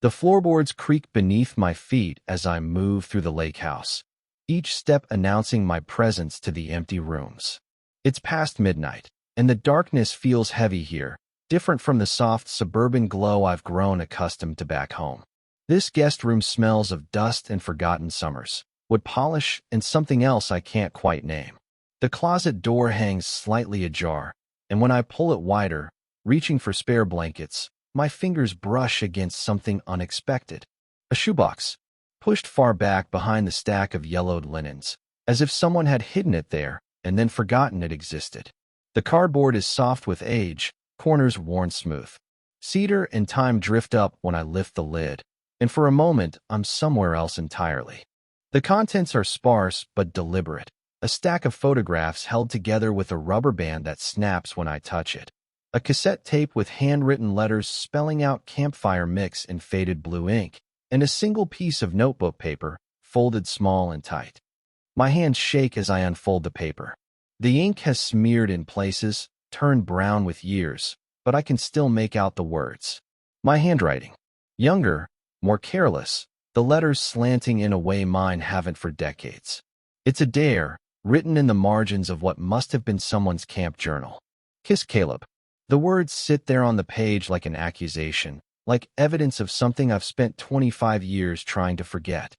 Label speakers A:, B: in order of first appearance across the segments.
A: The floorboards creak beneath my feet as I move through the lake house, each step announcing my presence to the empty rooms. It's past midnight, and the darkness feels heavy here, different from the soft suburban glow I've grown accustomed to back home. This guest room smells of dust and forgotten summers, wood polish, and something else I can't quite name. The closet door hangs slightly ajar, and when I pull it wider, reaching for spare blankets, my fingers brush against something unexpected. A shoebox, pushed far back behind the stack of yellowed linens, as if someone had hidden it there and then forgotten it existed. The cardboard is soft with age, corners worn smooth. Cedar and time drift up when I lift the lid, and for a moment I'm somewhere else entirely. The contents are sparse but deliberate, a stack of photographs held together with a rubber band that snaps when I touch it. A cassette tape with handwritten letters spelling out campfire mix in faded blue ink, and a single piece of notebook paper, folded small and tight. My hands shake as I unfold the paper. The ink has smeared in places, turned brown with years, but I can still make out the words. My handwriting. Younger, more careless, the letters slanting in a way mine haven't for decades. It's a dare, written in the margins of what must have been someone's camp journal. Kiss Caleb. The words sit there on the page like an accusation, like evidence of something I've spent 25 years trying to forget.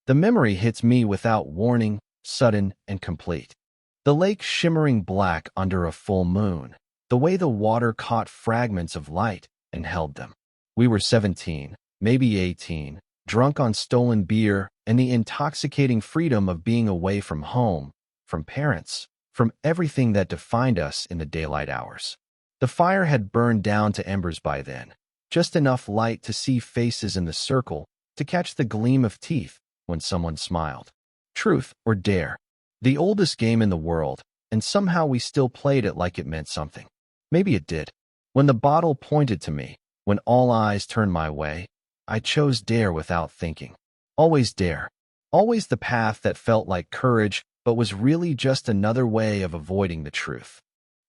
A: The memory hits me without warning, sudden and complete. The lake shimmering black under a full moon, the way the water caught fragments of light and held them. We were 17, maybe 18, drunk on stolen beer and the intoxicating freedom of being away from home, from parents, from everything that defined us in the daylight hours. The fire had burned down to embers by then, just enough light to see faces in the circle, to catch the gleam of teeth when someone smiled. Truth or dare, the oldest game in the world, and somehow we still played it like it meant something. Maybe it did. When the bottle pointed to me, when all eyes turned my way, I chose dare without thinking. Always dare. Always the path that felt like courage, but was really just another way of avoiding the truth.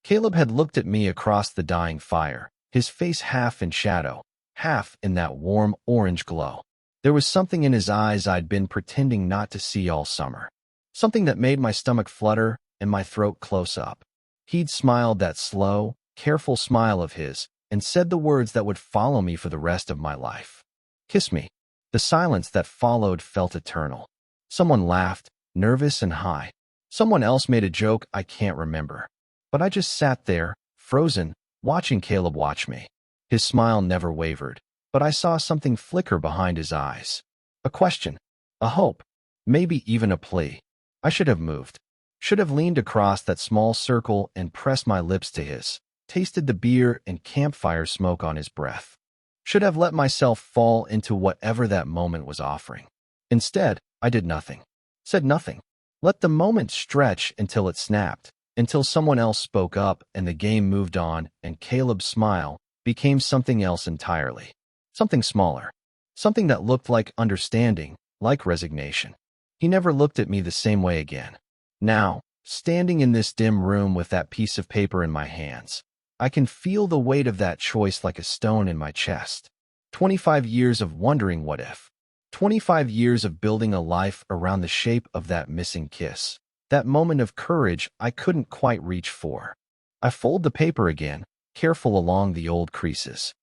A: Caleb had looked at me across the dying fire, his face half in shadow, half in that warm orange glow. There was something in his eyes I'd been pretending not to see all summer. Something that made my stomach flutter and my throat close up. He'd smiled that slow, careful smile of his and said the words that would follow me for the rest of my life. Kiss me. The silence that followed felt eternal. Someone laughed, nervous and high. Someone else made a joke I can't remember. But I just sat there, frozen, watching Caleb watch me. His smile never wavered, but I saw something flicker behind his eyes. A question, a hope, maybe even a plea. I should have moved. Should have leaned across that small circle and pressed my lips to his, tasted the beer and campfire smoke on his breath. Should have let myself fall into whatever that moment was offering. Instead, I did nothing. Said nothing. Let the moment stretch until it snapped. Until someone else spoke up and the game moved on and Caleb's smile became something else entirely. Something smaller. Something that looked like understanding, like resignation. He never looked at me the same way again. Now, standing in this dim room with that piece of paper in my hands, I can feel the weight of that choice like a stone in my chest. 25 years of wondering what if. 25 years of building a life around the shape of that missing kiss. That moment of courage I couldn't quite reach for. I fold the paper again, careful along the old creases.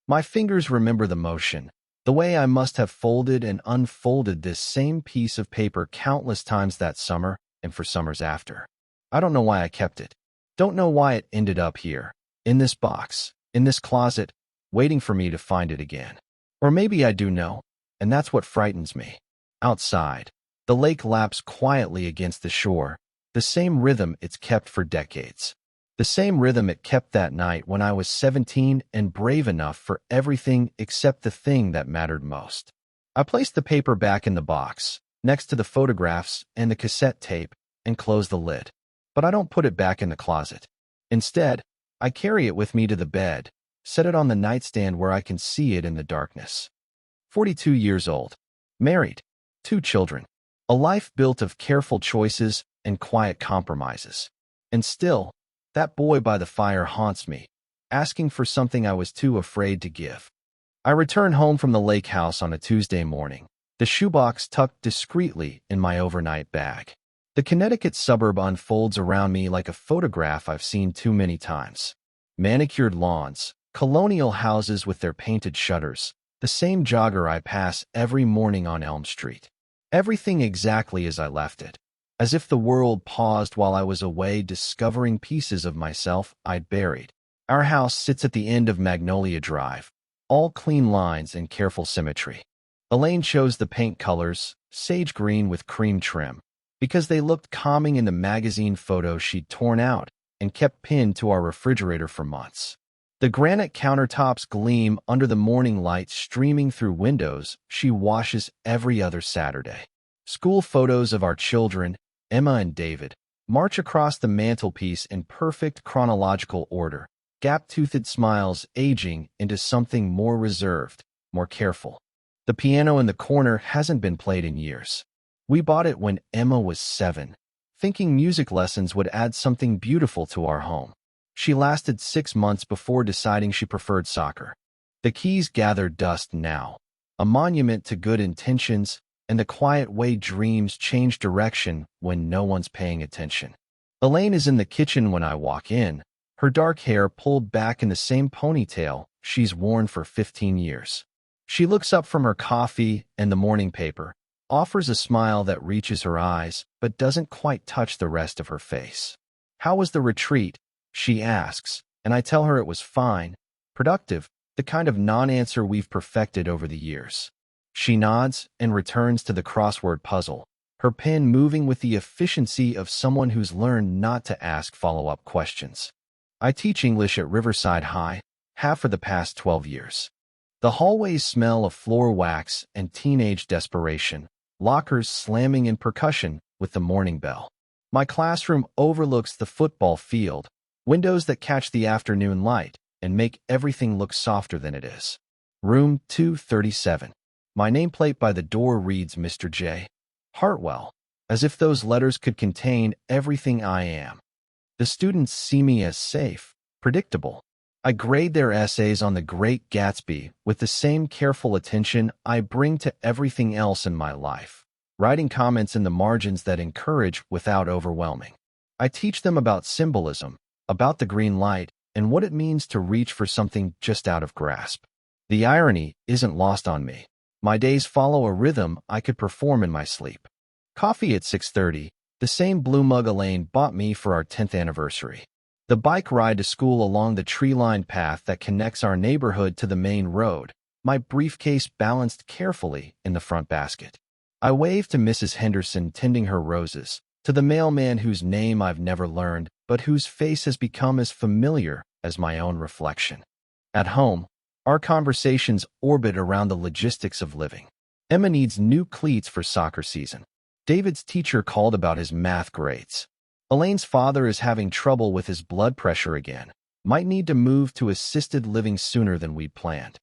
A: My fingers remember the motion, the way I must have folded and unfolded this same piece of paper countless times that summer and for summers after. I don't know why I kept it. Don't know why it ended up here, in this box, in this closet, waiting for me to find it again. Or maybe I do know, and that's what frightens me. Outside, the lake laps quietly against the shore, the same rhythm it's kept for decades. The same rhythm it kept that night when I was 17 and brave enough for everything except the thing that mattered most. I placed the paper back in the box, next to the photographs and the cassette tape, and closed the lid. But I don't put it back in the closet. Instead, I carry it with me to the bed, set it on the nightstand where I can see it in the darkness. 42 years old. Married. 2 children. A life built of careful choices and quiet compromises. And still, that boy by the fire haunts me, asking for something I was too afraid to give. I return home from the lake house on a Tuesday morning, the shoebox tucked discreetly in my overnight bag. The Connecticut suburb unfolds around me like a photograph I've seen too many times. Manicured lawns, colonial houses with their painted shutters, the same jogger I pass every morning on Elm Street. Everything exactly as I left it, as if the world paused while I was away discovering pieces of myself I'd buried. Our house sits at the end of Magnolia Drive, all clean lines and careful symmetry. Elaine chose the paint colors, sage green with cream trim, because they looked calming in the magazine photos she'd torn out and kept pinned to our refrigerator for months. The granite countertops gleam under the morning light streaming through windows she washes every other Saturday. School photos of our children, Emma and David, march across the mantelpiece in perfect chronological order, gap-toothed smiles aging into something more reserved, more careful. The piano in the corner hasn't been played in years. We bought it when Emma was 7, thinking music lessons would add something beautiful to our home. She lasted 6 months before deciding she preferred soccer. The keys gather dust now, a monument to good intentions and the quiet way dreams change direction when no one's paying attention. Elaine is in the kitchen when I walk in, her dark hair pulled back in the same ponytail she's worn for 15 years. She looks up from her coffee and the morning paper, offers a smile that reaches her eyes but doesn't quite touch the rest of her face. "How was the retreat?" she asks, and I tell her it was fine, productive, the kind of non-answer we've perfected over the years. She nods and returns to the crossword puzzle, her pen moving with the efficiency of someone who's learned not to ask follow-up questions. I teach English at Riverside High, have for the past 12 years. The hallways smell of floor wax and teenage desperation, lockers slamming in percussion with the morning bell. My classroom overlooks the football field, windows that catch the afternoon light and make everything look softer than it is. Room 237. My nameplate by the door reads Mr. J. Hartwell, as if those letters could contain everything I am. The students see me as safe, predictable. I grade their essays on The Great Gatsby with the same careful attention I bring to everything else in my life, writing comments in the margins that encourage without overwhelming. I teach them about symbolism, about the green light, and what it means to reach for something just out of grasp. The irony isn't lost on me. My days follow a rhythm I could perform in my sleep. Coffee at 6:30, the same blue mug Elaine bought me for our 10th anniversary. The bike ride to school along the tree-lined path that connects our neighborhood to the main road, my briefcase balanced carefully in the front basket. I wave to Mrs. Henderson tending her roses, to the mailman whose name I've never learned, but whose face has become as familiar as my own reflection. At home, our conversations orbit around the logistics of living. Emma needs new cleats for soccer season. David's teacher called about his math grades. Elaine's father is having trouble with his blood pressure again, might need to move to assisted living sooner than we'd planned.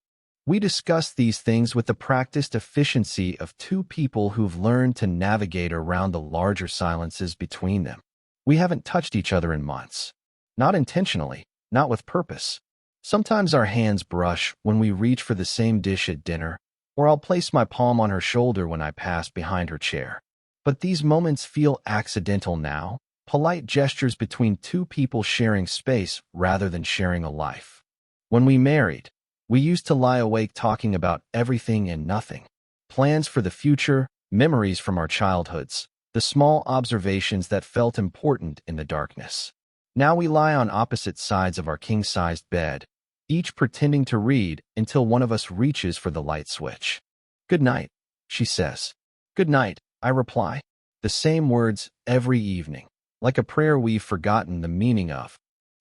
A: We discuss these things with the practiced efficiency of two people who've learned to navigate around the larger silences between them. We haven't touched each other in months. Not intentionally, not with purpose. Sometimes our hands brush when we reach for the same dish at dinner, or I'll place my palm on her shoulder when I pass behind her chair. But these moments feel accidental now, polite gestures between two people sharing space rather than sharing a life. When we married, we used to lie awake talking about everything and nothing. Plans for the future, memories from our childhoods, the small observations that felt important in the darkness. Now we lie on opposite sides of our king-sized bed, each pretending to read until one of us reaches for the light switch. "Good night," she says. "Good night," I reply. The same words every evening, like a prayer we've forgotten the meaning of.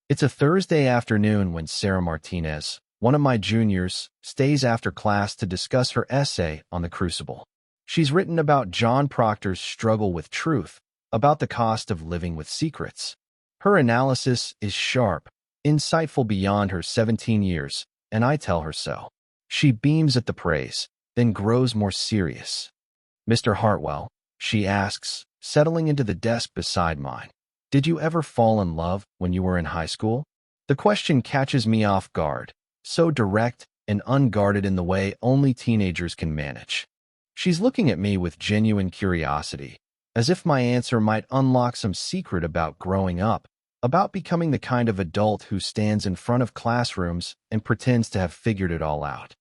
A: It's a Thursday afternoon when Sarah Martinez, one of my juniors, stays after class to discuss her essay on the Crucible. She's written about John Proctor's struggle with truth, about the cost of living with secrets. Her analysis is sharp, insightful beyond her 17 years, and I tell her so. She beams at the praise, then grows more serious. "Mr. Hartwell," she asks, settling into the desk beside mine, "did you ever fall in love when you were in high school?" The question catches me off guard, so direct, and unguarded in the way only teenagers can manage. She's looking at me with genuine curiosity, as if my answer might unlock some secret about growing up, about becoming the kind of adult who stands in front of classrooms and pretends to have figured it all out.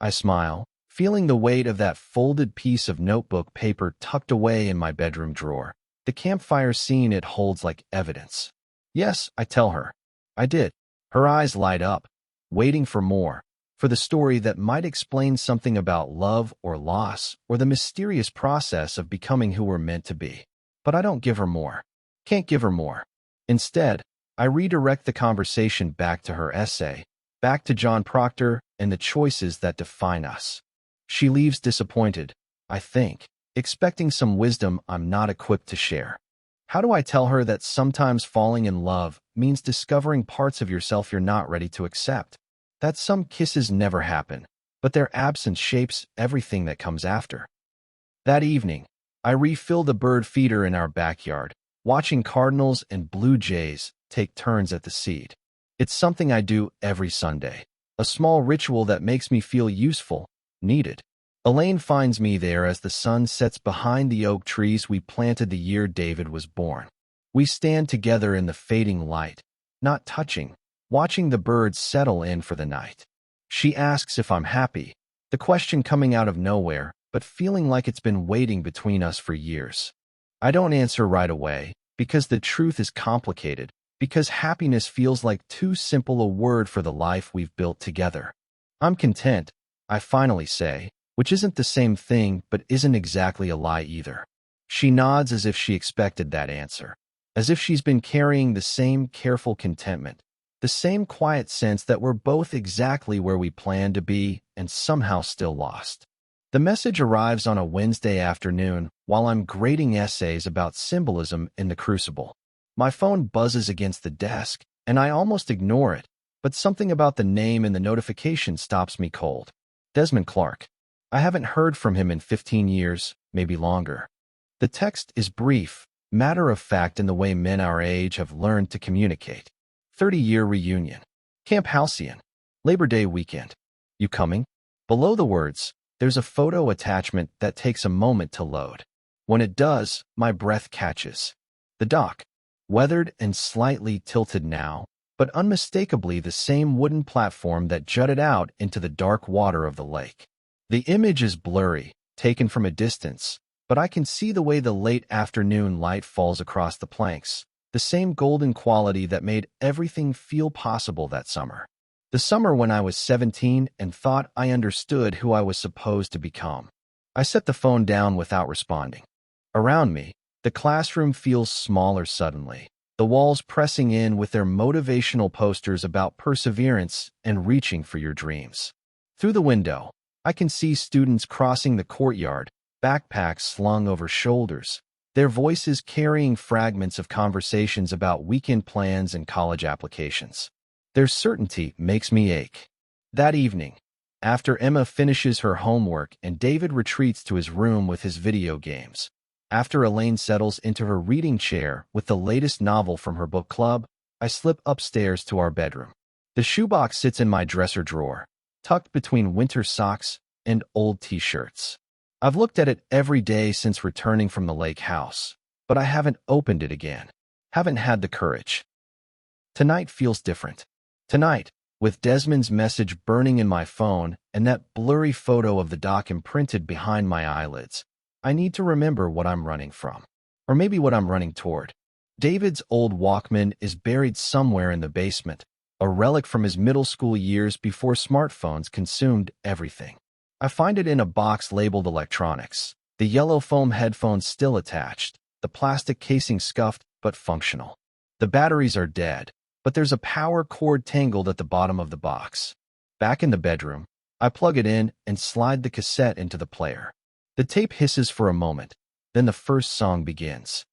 A: I smile, feeling the weight of that folded piece of notebook paper tucked away in my bedroom drawer, the campfire scene it holds like evidence. Yes, I tell her. I did. Her eyes light up, waiting for more, for the story that might explain something about love or loss or the mysterious process of becoming who we're meant to be. But I don't give her more. Can't give her more. Instead, I redirect the conversation back to her essay, back to John Proctor and the choices that define us. She leaves disappointed, I think, expecting some wisdom I'm not equipped to share. How do I tell her that sometimes falling in love means discovering parts of yourself you're not ready to accept? That some kisses never happen, but their absence shapes everything that comes after. That evening, I refill the bird feeder in our backyard, watching cardinals and blue jays take turns at the seed. It's something I do every Sunday, a small ritual that makes me feel useful, needed. Elaine finds me there as the sun sets behind the oak trees we planted the year David was born. We stand together in the fading light, not touching, watching the birds settle in for the night. She asks if I'm happy, the question coming out of nowhere, but feeling like it's been waiting between us for years. I don't answer right away, because the truth is complicated, because happiness feels like too simple a word for the life we've built together. I'm content, I finally say, which isn't the same thing but isn't exactly a lie either. She nods as if she expected that answer, as if she's been carrying the same careful contentment, the same quiet sense that we're both exactly where we planned to be and somehow still lost. The message arrives on a Wednesday afternoon while I'm grading essays about symbolism in the Crucible. My phone buzzes against the desk, and I almost ignore it, but something about the name in the notification stops me cold. Desmond Clark. I haven't heard from him in 15 years, maybe longer. The text is brief, matter-of-fact in the way men our age have learned to communicate. 30-year reunion. Camp Halcyon. Labor Day weekend. You coming? Below the words, there's a photo attachment that takes a moment to load. When it does, my breath catches. The dock. Weathered and slightly tilted now, but unmistakably the same wooden platform that jutted out into the dark water of the lake. The image is blurry, taken from a distance, but I can see the way the late afternoon light falls across the planks, the same golden quality that made everything feel possible that summer. The summer when I was 17 and thought I understood who I was supposed to become. I set the phone down without responding. Around me, the classroom feels smaller suddenly, the walls pressing in with their motivational posters about perseverance and reaching for your dreams. Through the window, I can see students crossing the courtyard, backpacks slung over shoulders, their voices carrying fragments of conversations about weekend plans and college applications. Their certainty makes me ache. That evening, after Emma finishes her homework and David retreats to his room with his video games, after Elaine settles into her reading chair with the latest novel from her book club, I slip upstairs to our bedroom. The shoebox sits in my dresser drawer, tucked between winter socks and old t-shirts. I've looked at it every day since returning from the lake house, but I haven't opened it again. Haven't had the courage. Tonight feels different. Tonight, with Desmond's message burning in my phone and that blurry photo of the dock imprinted behind my eyelids, I need to remember what I'm running from. Or maybe what I'm running toward. David's old Walkman is buried somewhere in the basement, a relic from his middle school years before smartphones consumed everything. I find it in a box labeled electronics, the yellow foam headphones still attached, the plastic casing scuffed but functional. The batteries are dead, but there's a power cord tangled at the bottom of the box. Back in the bedroom, I plug it in and slide the cassette into the player. The tape hisses for a moment, then the first song begins.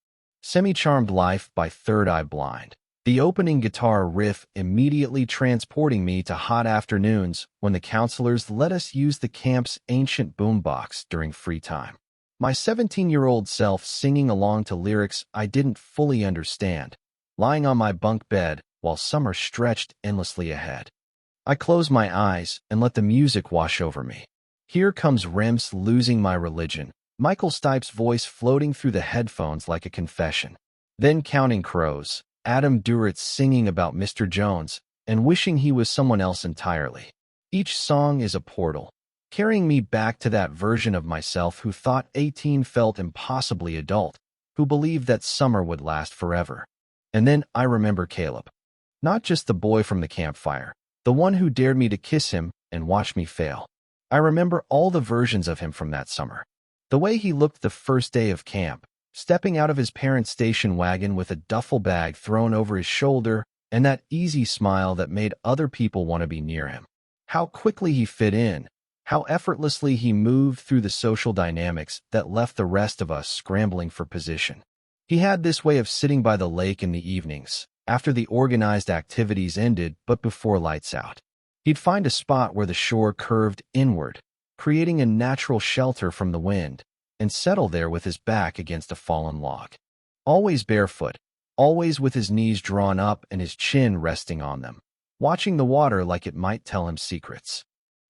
A: Semi-Charmed Life by Third Eye Blind. The opening guitar riff immediately transporting me to hot afternoons when the counselors let us use the camp's ancient boombox during free time. My 17-year-old self singing along to lyrics I didn't fully understand, lying on my bunk bed while summer stretched endlessly ahead. I close my eyes and let the music wash over me. Here comes Rem's Losing My Religion, Michael Stipe's voice floating through the headphones like a confession. Then Counting Crows, Adam Duritz singing about Mr. Jones and wishing he was someone else entirely. Each song is a portal, carrying me back to that version of myself who thought 18 felt impossibly adult, who believed that summer would last forever. And then I remember Caleb. Not just the boy from the campfire, the one who dared me to kiss him and watch me fail. I remember all the versions of him from that summer. The way he looked the first day of camp, stepping out of his parents' station wagon with a duffel bag thrown over his shoulder and that easy smile that made other people want to be near him. How quickly he fit in, how effortlessly he moved through the social dynamics that left the rest of us scrambling for position. He had this way of sitting by the lake in the evenings, after the organized activities ended but before lights out. He'd find a spot where the shore curved inward, creating a natural shelter from the wind, and settle there with his back against a fallen log. Always barefoot, always with his knees drawn up and his chin resting on them, watching the water like it might tell him secrets.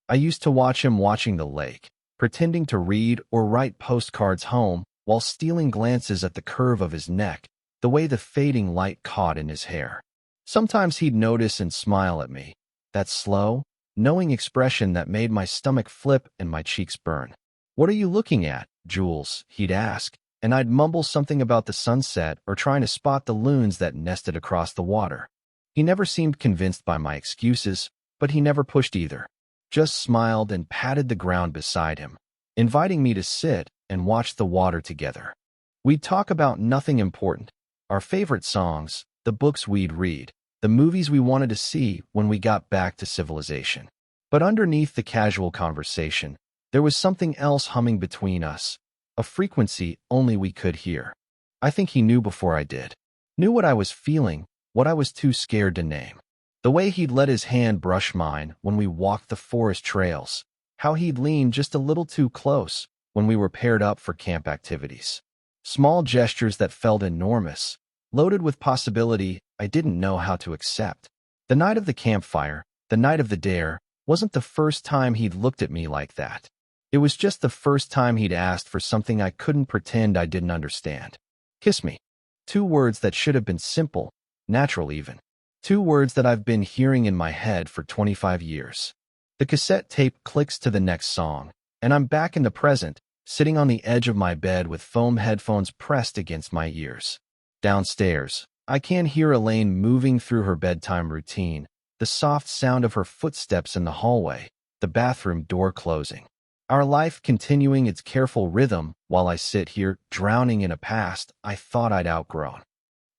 A: I used to watch him watching the lake, pretending to read or write postcards home while stealing glances at the curve of his neck, the way the fading light caught in his hair. Sometimes he'd notice and smile at me, that slow, knowing expression that made my stomach flip and my cheeks burn. "What are you looking at, Jules?" he'd ask, and I'd mumble something about the sunset or trying to spot the loons that nested across the water. He never seemed convinced by my excuses, but he never pushed either. Just smiled and patted the ground beside him, inviting me to sit and watch the water together. We'd talk about nothing important, our favorite songs, the books we'd read, the movies we wanted to see when we got back to civilization. But underneath the casual conversation, there was something else humming between us, a frequency only we could hear. I think he knew before I did. Knew what I was feeling, what I was too scared to name. The way he'd let his hand brush mine when we walked the forest trails, how he'd lean just a little too close when we were paired up for camp activities. Small gestures that felt enormous, loaded with possibility I didn't know how to accept. The night of the campfire, the night of the dare, wasn't the first time he'd looked at me like that. It was just the first time he'd asked for something I couldn't pretend I didn't understand. Kiss me. 2 words that should have been simple, natural even. 2 words that I've been hearing in my head for 25 years. The cassette tape clicks to the next song, and I'm back in the present, sitting on the edge of my bed with foam headphones pressed against my ears. Downstairs, I can hear Elaine moving through her bedtime routine, the soft sound of her footsteps in the hallway, the bathroom door closing. Our life continuing its careful rhythm while I sit here drowning in a past I thought I'd outgrown.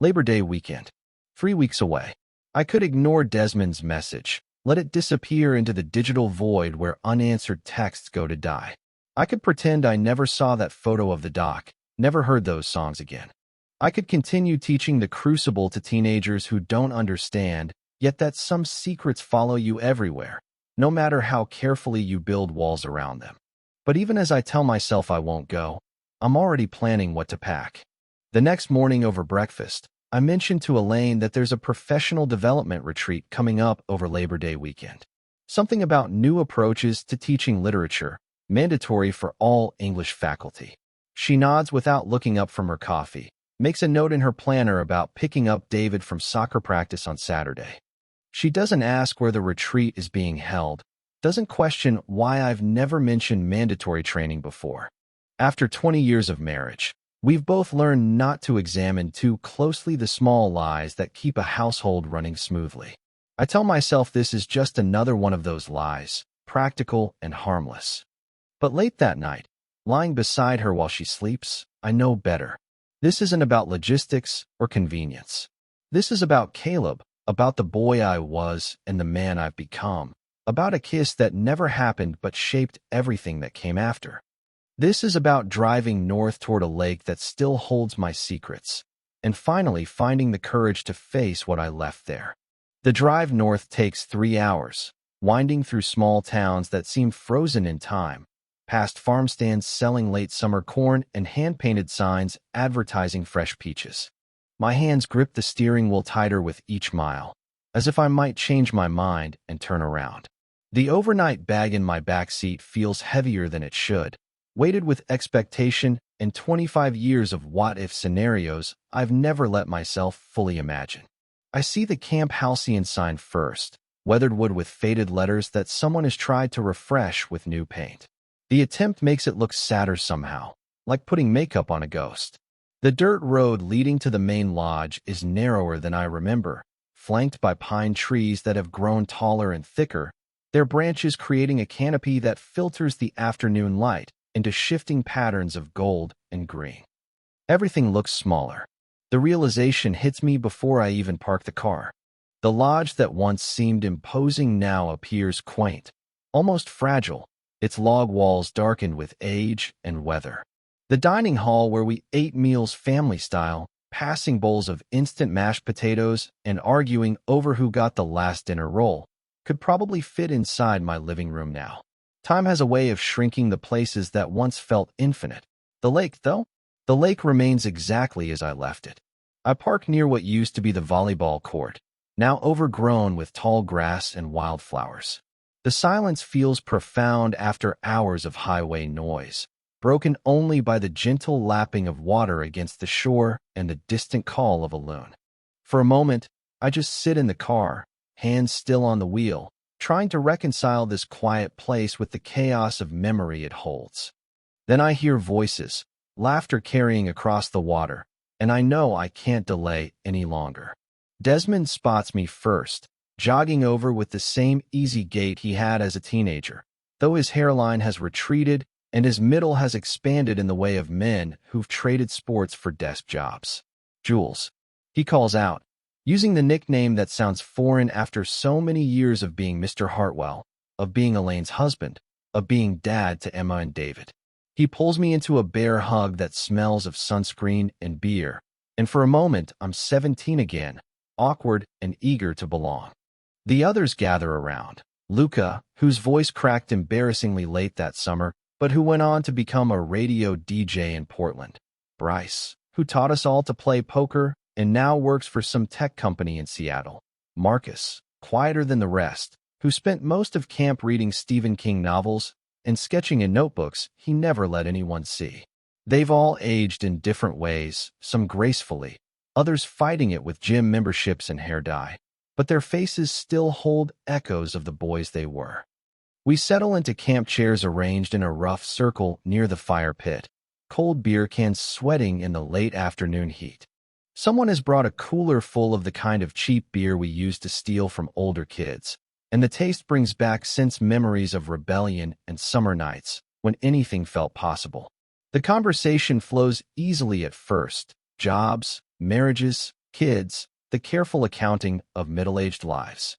A: Labor Day weekend. 3 weeks away. I could ignore Desmond's message, let it disappear into the digital void where unanswered texts go to die. I could pretend I never saw that photo of the doc, never heard those songs again. I could continue teaching the crucible to teenagers who don't understand, yet that some secrets follow you everywhere, no matter how carefully you build walls around them. But even as I tell myself I won't go, I'm already planning what to pack. The next morning over breakfast, I mentioned to Elaine that there's a professional development retreat coming up over Labor Day weekend. Something about new approaches to teaching literature, mandatory for all English faculty. She nods without looking up from her coffee, makes a note in her planner about picking up David from soccer practice on Saturday. She doesn't ask where the retreat is being held, doesn't question why I've never mentioned mandatory training before. After 20 years of marriage, we've both learned not to examine too closely the small lies that keep a household running smoothly. I tell myself this is just another one of those lies, practical and harmless. But late that night, lying beside her while she sleeps, I know better. This isn't about logistics or convenience. This is about Caleb, about the boy I was and the man I've become, about a kiss that never happened but shaped everything that came after. This is about driving north toward a lake that still holds my secrets, and finally finding the courage to face what I left there. The drive north takes 3 hours, winding through small towns that seem frozen in time, past farm stands selling late summer corn and hand-painted signs advertising fresh peaches. My hands grip the steering wheel tighter with each mile. as if I might change my mind and turn around. The overnight bag in my back seat feels heavier than it should, weighted with expectation and 25 years of what-if scenarios I've never let myself fully imagine. I see the Camp Halcyon sign first, weathered wood with faded letters that someone has tried to refresh with new paint. The attempt makes it look sadder somehow, like putting makeup on a ghost. The dirt road leading to the main lodge is narrower than I remember, flanked by pine trees that have grown taller and thicker, their branches creating a canopy that filters the afternoon light into shifting patterns of gold and green. Everything looks smaller. The realization hits me before I even park the car. The lodge that once seemed imposing now appears quaint, almost fragile, its log walls darkened with age and weather. The dining hall where we ate meals family style, passing bowls of instant mashed potatoes and arguing over who got the last dinner roll, could probably fit inside my living room now. Time has a way of shrinking the places that once felt infinite. The lake, though? The lake remains exactly as I left it. I park near what used to be the volleyball court, now overgrown with tall grass and wildflowers. The silence feels profound after hours of highway noise, broken only by the gentle lapping of water against the shore and the distant call of a loon. For a moment, I just sit in the car, hands still on the wheel, trying to reconcile this quiet place with the chaos of memory it holds. Then I hear voices, laughter carrying across the water, and I know I can't delay any longer. Desmond spots me first, jogging over with the same easy gait he had as a teenager, though his hairline has retreated and his middle has expanded in the way of men who've traded sports for desk jobs. Jules, he calls out, using the nickname that sounds foreign after so many years of being Mr. Hartwell, of being Elaine's husband, of being dad to Emma and David. He pulls me into a bear hug that smells of sunscreen and beer, and for a moment I'm 17 again, awkward and eager to belong. The others gather around. Luca, whose voice cracked embarrassingly late that summer, but who went on to become a radio DJ in Portland. Bryce, who taught us all to play poker and now works for some tech company in Seattle. Marcus, quieter than the rest, who spent most of camp reading Stephen King novels and sketching in notebooks he never let anyone see. They've all aged in different ways, some gracefully, others fighting it with gym memberships and hair dye, but their faces still hold echoes of the boys they were. We settle into camp chairs arranged in a rough circle near the fire pit, cold beer cans sweating in the late afternoon heat. Someone has brought a cooler full of the kind of cheap beer we used to steal from older kids, and the taste brings back sense memories of rebellion and summer nights when anything felt possible. The conversation flows easily at first: jobs, marriages, kids, the careful accounting of middle-aged lives.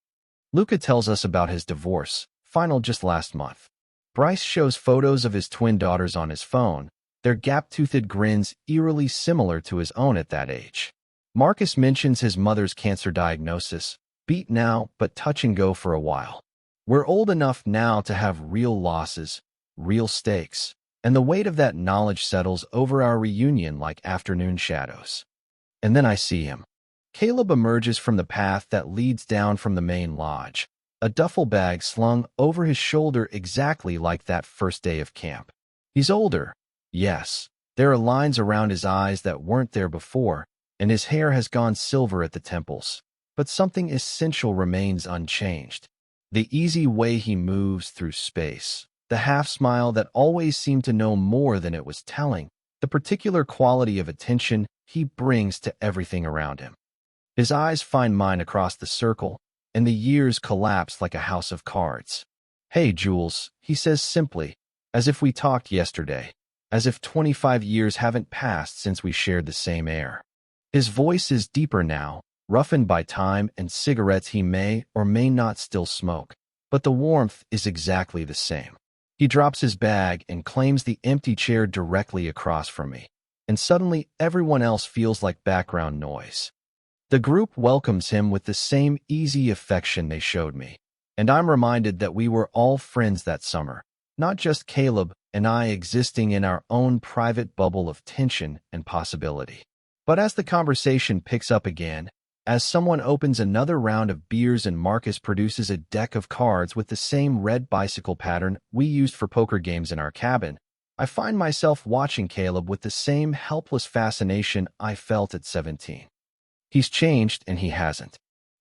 A: Luca tells us about his divorce, final just last month. Bryce shows photos of his twin daughters on his phone, their gap-toothed grins eerily similar to his own at that age. Marcus mentions his mother's cancer diagnosis, beat now but touch and go for a while. We're old enough now to have real losses, real stakes, and the weight of that knowledge settles over our reunion like afternoon shadows. And then I see him. Caleb emerges from the path that leads down from the main lodge, a duffel bag slung over his shoulder exactly like that first day of camp. He's older, yes. There are lines around his eyes that weren't there before, and his hair has gone silver at the temples. But something essential remains unchanged. The easy way he moves through space, the half-smile that always seemed to know more than it was telling, the particular quality of attention he brings to everything around him. His eyes find mine across the circle, and the years collapse like a house of cards. "Hey, Jules," he says simply, as if we talked yesterday, as if 25 years haven't passed since we shared the same air. His voice is deeper now, roughened by time and cigarettes he may or may not still smoke, but the warmth is exactly the same. He drops his bag and claims the empty chair directly across from me, and suddenly everyone else feels like background noise. The group welcomes him with the same easy affection they showed me, and I'm reminded that we were all friends that summer, not just Caleb and I existing in our own private bubble of tension and possibility. But as the conversation picks up again, As someone opens another round of beers and Marcus produces a deck of cards with the same red bicycle pattern we used for poker games in our cabin, I find myself watching Caleb with the same helpless fascination I felt at 17. He's changed and he hasn't.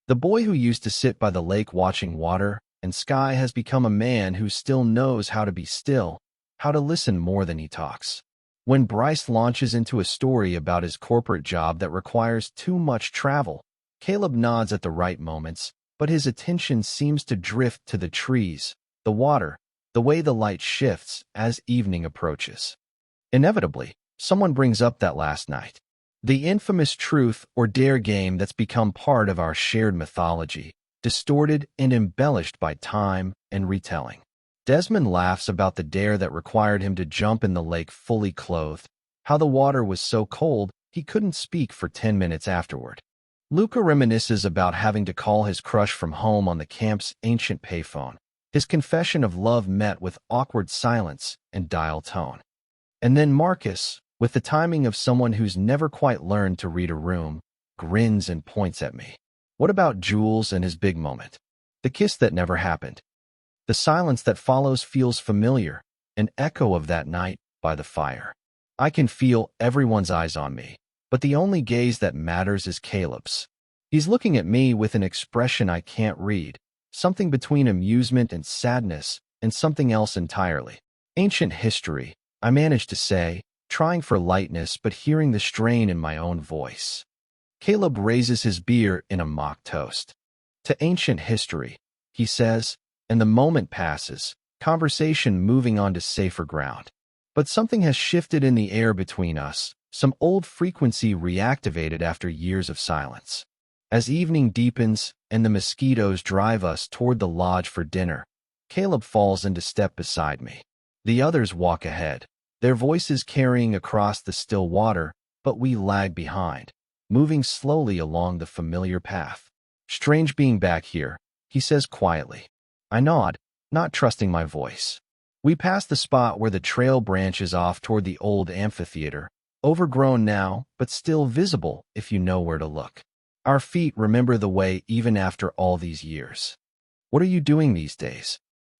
A: The boy who used to sit by the lake watching water and sky has become a man who still knows how to be still, how to listen more than he talks. When Bryce launches into a story about his corporate job that requires too much travel, Caleb nods at the right moments, but his attention seems to drift to the trees, the water, the way the light shifts as evening approaches. Inevitably, someone brings up that last night. The infamous truth or dare game that's become part of our shared mythology, distorted and embellished by time and retelling. Desmond laughs about the dare that required him to jump in the lake fully clothed, how the water was so cold he couldn't speak for 10 minutes afterward. Luca reminisces about having to call his crush from home on the camp's ancient payphone, his confession of love met with awkward silence and dial tone. And then Marcus, with the timing of someone who's never quite learned to read a room, grins and points at me. What about Jules and his big moment? The kiss that never happened. The silence that follows feels familiar, an echo of that night by the fire. I can feel everyone's eyes on me, but the only gaze that matters is Caleb's. He's looking at me with an expression I can't read, something between amusement and sadness, and something else entirely. Ancient history, I managed to say, trying for lightness but hearing the strain in my own voice. Caleb raises his beer in a mock toast. To ancient history, he says, and the moment passes, conversation moving on to safer ground. But something has shifted in the air between us, some old frequency reactivated after years of silence. As evening deepens and the mosquitoes drive us toward the lodge for dinner, Caleb falls into step beside me. The others walk ahead, their voices carrying across the still water, but we lag behind, moving slowly along the familiar path. Strange being back here, he says quietly. I nod, not trusting my voice. We pass the spot where the trail branches off toward the old amphitheater, overgrown now, but still visible if you know where to look. Our feet remember the way even after all these years. What are you doing these days?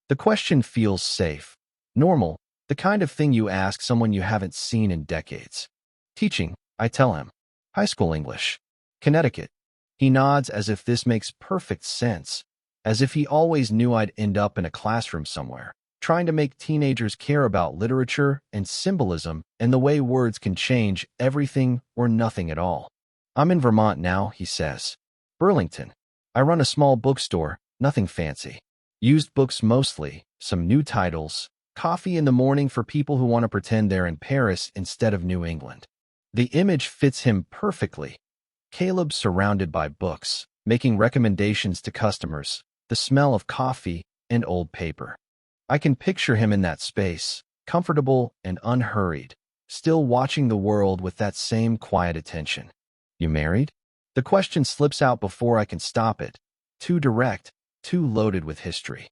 A: The question feels safe, normal, the kind of thing you ask someone you haven't seen in decades. Teaching, I tell him. High school English. Connecticut. He nods as if this makes perfect sense, as if he always knew I'd end up in a classroom somewhere, trying to make teenagers care about literature and symbolism and the way words can change everything or nothing at all. I'm in Vermont now, he says. Burlington. I run a small bookstore, nothing fancy. Used books mostly, some new titles, coffee in the morning for people who want to pretend they're in Paris instead of New England. The image fits him perfectly. Caleb surrounded by books, making recommendations to customers, the smell of coffee and old paper. I can picture him in that space, comfortable and unhurried, still watching the world with that same quiet attention. You married? The question slips out before I can stop it. Too direct, too loaded with history.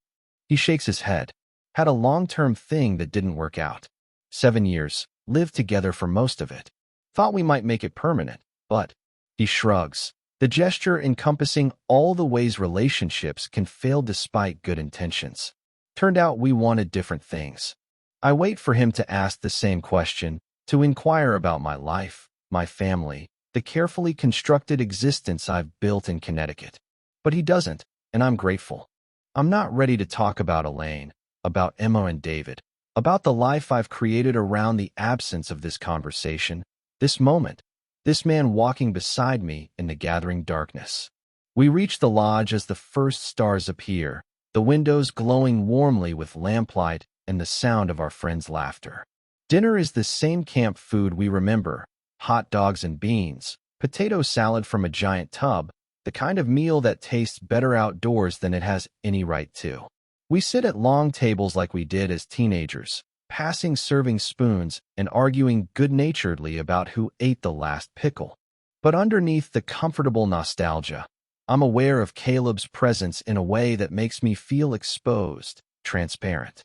A: He shakes his head. Had a long-term thing that didn't work out. 7 years, lived together for most of it. Thought we might make it permanent, but he shrugs, the gesture encompassing all the ways relationships can fail despite good intentions. Turned out we wanted different things. I wait for him to ask the same question, to inquire about my life, my family, the carefully constructed existence I've built in Connecticut. But he doesn't, and I'm grateful. I'm not ready to talk about Elaine, about Emma and David, about the life I've created around the absence of this conversation, this moment, this man walking beside me in the gathering darkness. We reach the lodge as the first stars appear, the windows glowing warmly with lamplight and the sound of our friends' laughter. Dinner is the same camp food we remember, hot dogs and beans, potato salad from a giant tub, the kind of meal that tastes better outdoors than it has any right to. We sit at long tables like we did as teenagers, passing serving spoons and arguing good-naturedly about who ate the last pickle. But underneath the comfortable nostalgia, I'm aware of Caleb's presence in a way that makes me feel exposed, transparent.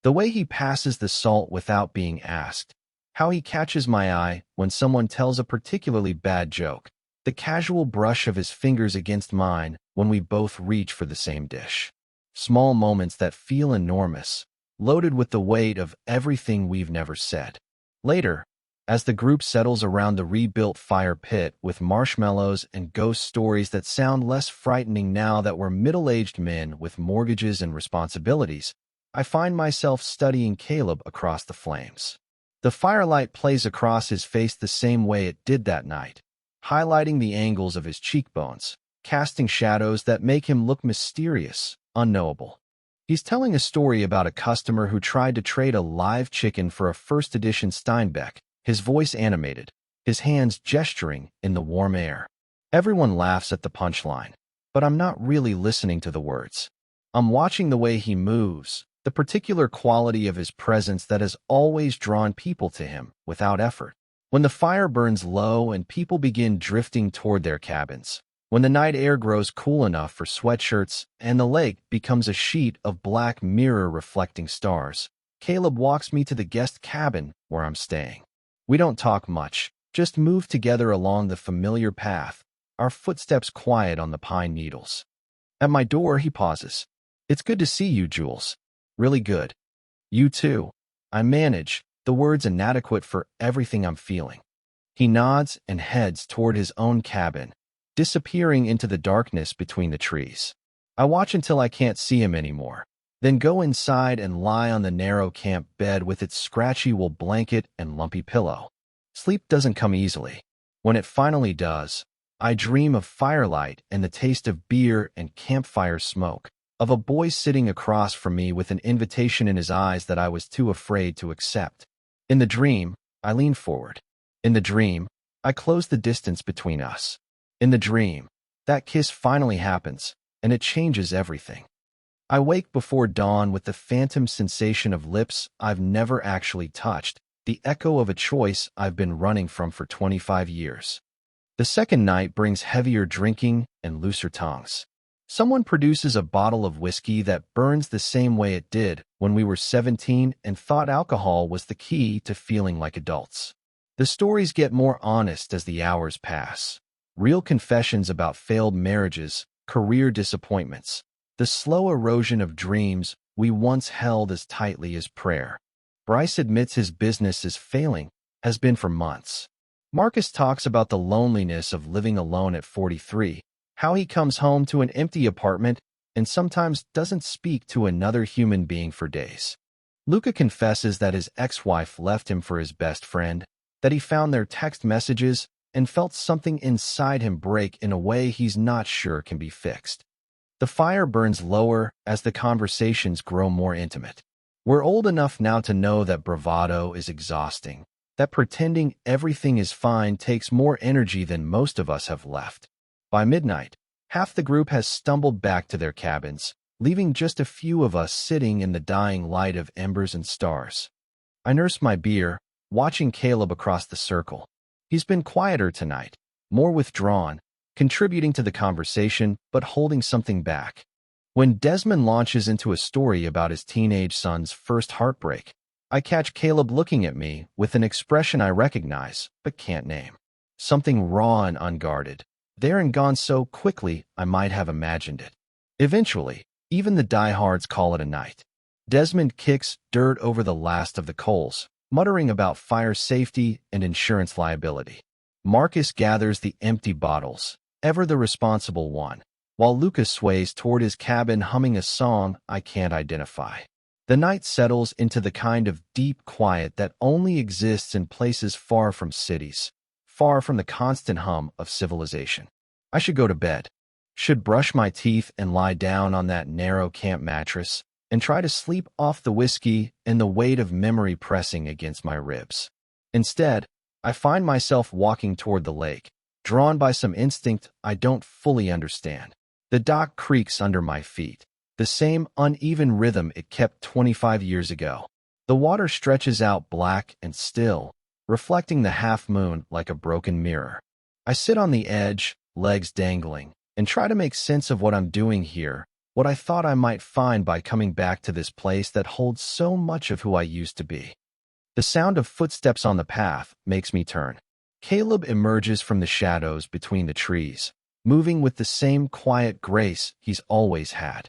A: The way he passes the salt without being asked, how he catches my eye when someone tells a particularly bad joke, the casual brush of his fingers against mine when we both reach for the same dish. Small moments that feel enormous, loaded with the weight of everything we've never said. Later, as the group settles around the rebuilt fire pit with marshmallows and ghost stories that sound less frightening now that we're middle-aged men with mortgages and responsibilities, I find myself studying Caleb across the flames. The firelight plays across his face the same way it did that night, highlighting the angles of his cheekbones, casting shadows that make him look mysterious, unknowable. He's telling a story about a customer who tried to trade a live chicken for a first-edition Steinbeck, his voice animated, his hands gesturing in the warm air. Everyone laughs at the punchline, but I'm not really listening to the words. I'm watching the way he moves, the particular quality of his presence that has always drawn people to him without effort. When the fire burns low and people begin drifting toward their cabins, when the night air grows cool enough for sweatshirts and the lake becomes a sheet of black mirror reflecting stars, Caleb walks me to the guest cabin where I'm staying. We don't talk much, just move together along the familiar path, our footsteps quiet on the pine needles. At my door, he pauses. "It's good to see you, Jules. Really good. You too." I manage, the words inadequate for everything I'm feeling. He nods and heads toward his own cabin, disappearing into the darkness between the trees. I watch until I can't see him anymore, then go inside and lie on the narrow camp bed with its scratchy wool blanket and lumpy pillow. Sleep doesn't come easily. When it finally does, I dream of firelight and the taste of beer and campfire smoke, of a boy sitting across from me with an invitation in his eyes that I was too afraid to accept. In the dream, I lean forward. In the dream, I close the distance between us. In the dream, that kiss finally happens, and it changes everything. I wake before dawn with the phantom sensation of lips I've never actually touched, the echo of a choice I've been running from for 25 years. The second night brings heavier drinking and looser tongues. Someone produces a bottle of whiskey that burns the same way it did when we were 17 and thought alcohol was the key to feeling like adults. The stories get more honest as the hours pass. Real confessions about failed marriages, career disappointments, the slow erosion of dreams we once held as tightly as prayer. Bryce admits his business is failing, has been for months. Marcus talks about the loneliness of living alone at 43, how he comes home to an empty apartment and sometimes doesn't speak to another human being for days. Luca confesses that his ex-wife left him for his best friend, that he found their text messages and felt something inside him break in a way he's not sure can be fixed. The fire burns lower as the conversations grow more intimate. We're old enough now to know that bravado is exhausting, that pretending everything is fine takes more energy than most of us have left. By midnight, half the group has stumbled back to their cabins, leaving just a few of us sitting in the dying light of embers and stars. I nurse my beer, watching Caleb across the circle. He's been quieter tonight, more withdrawn, contributing to the conversation but holding something back. When Desmond launches into a story about his teenage son's first heartbreak, I catch Caleb looking at me with an expression I recognize but can't name. Something raw and unguarded, there and gone so quickly I might have imagined it. Eventually, even the diehards call it a night. Desmond kicks dirt over the last of the coals, muttering about fire safety and insurance liability. Marcus gathers the empty bottles, ever the responsible one, while Lucas sways toward his cabin humming a song I can't identify. The night settles into the kind of deep quiet that only exists in places far from cities, far from the constant hum of civilization. I should go to bed, should brush my teeth and lie down on that narrow camp mattress and try to sleep off the whiskey and the weight of memory pressing against my ribs. Instead, I find myself walking toward the lake, drawn by some instinct I don't fully understand. The dock creaks under my feet, the same uneven rhythm it kept 25 years ago. The water stretches out black and still, reflecting the half-moon like a broken mirror. I sit on the edge, legs dangling, and try to make sense of what I'm doing here, what I thought I might find by coming back to this place that holds so much of who I used to be. The sound of footsteps on the path makes me turn. Caleb emerges from the shadows between the trees, moving with the same quiet grace he's always had.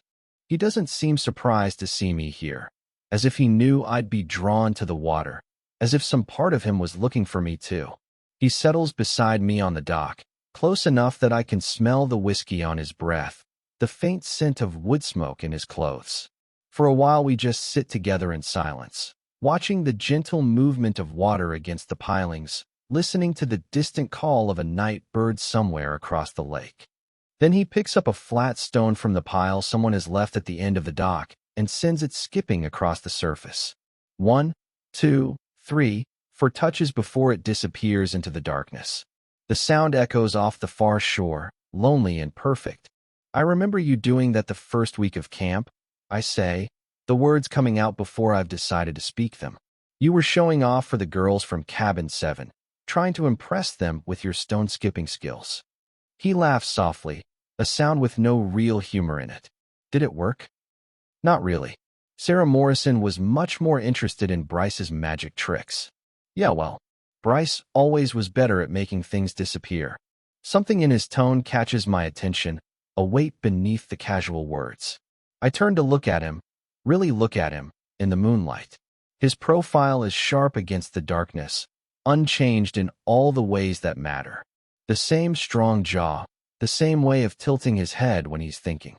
A: He doesn't seem surprised to see me here, as if he knew I'd be drawn to the water, as if some part of him was looking for me too. He settles beside me on the dock, close enough that I can smell the whiskey on his breath, the faint scent of wood smoke in his clothes. For a while we just sit together in silence, watching the gentle movement of water against the pilings, listening to the distant call of a night bird somewhere across the lake. Then he picks up a flat stone from the pile someone has left at the end of the dock and sends it skipping across the surface. 1, 2, 3, 4 touches before it disappears into the darkness. The sound echoes off the far shore, lonely and perfect. "I remember you doing that the first week of camp," I say, the words coming out before I've decided to speak them. "You were showing off for the girls from Cabin 7, trying to impress them with your stone-skipping skills." He laughs softly, a sound with no real humor in it. "Did it work?" "Not really. Sarah Morrison was much more interested in Bryce's magic tricks." "Yeah, well, Bryce always was better at making things disappear." Something in his tone catches my attention, a weight beneath the casual words. I turn to look at him, really look at him, in the moonlight. His profile is sharp against the darkness, unchanged in all the ways that matter. The same strong jaw, the same way of tilting his head when he's thinking.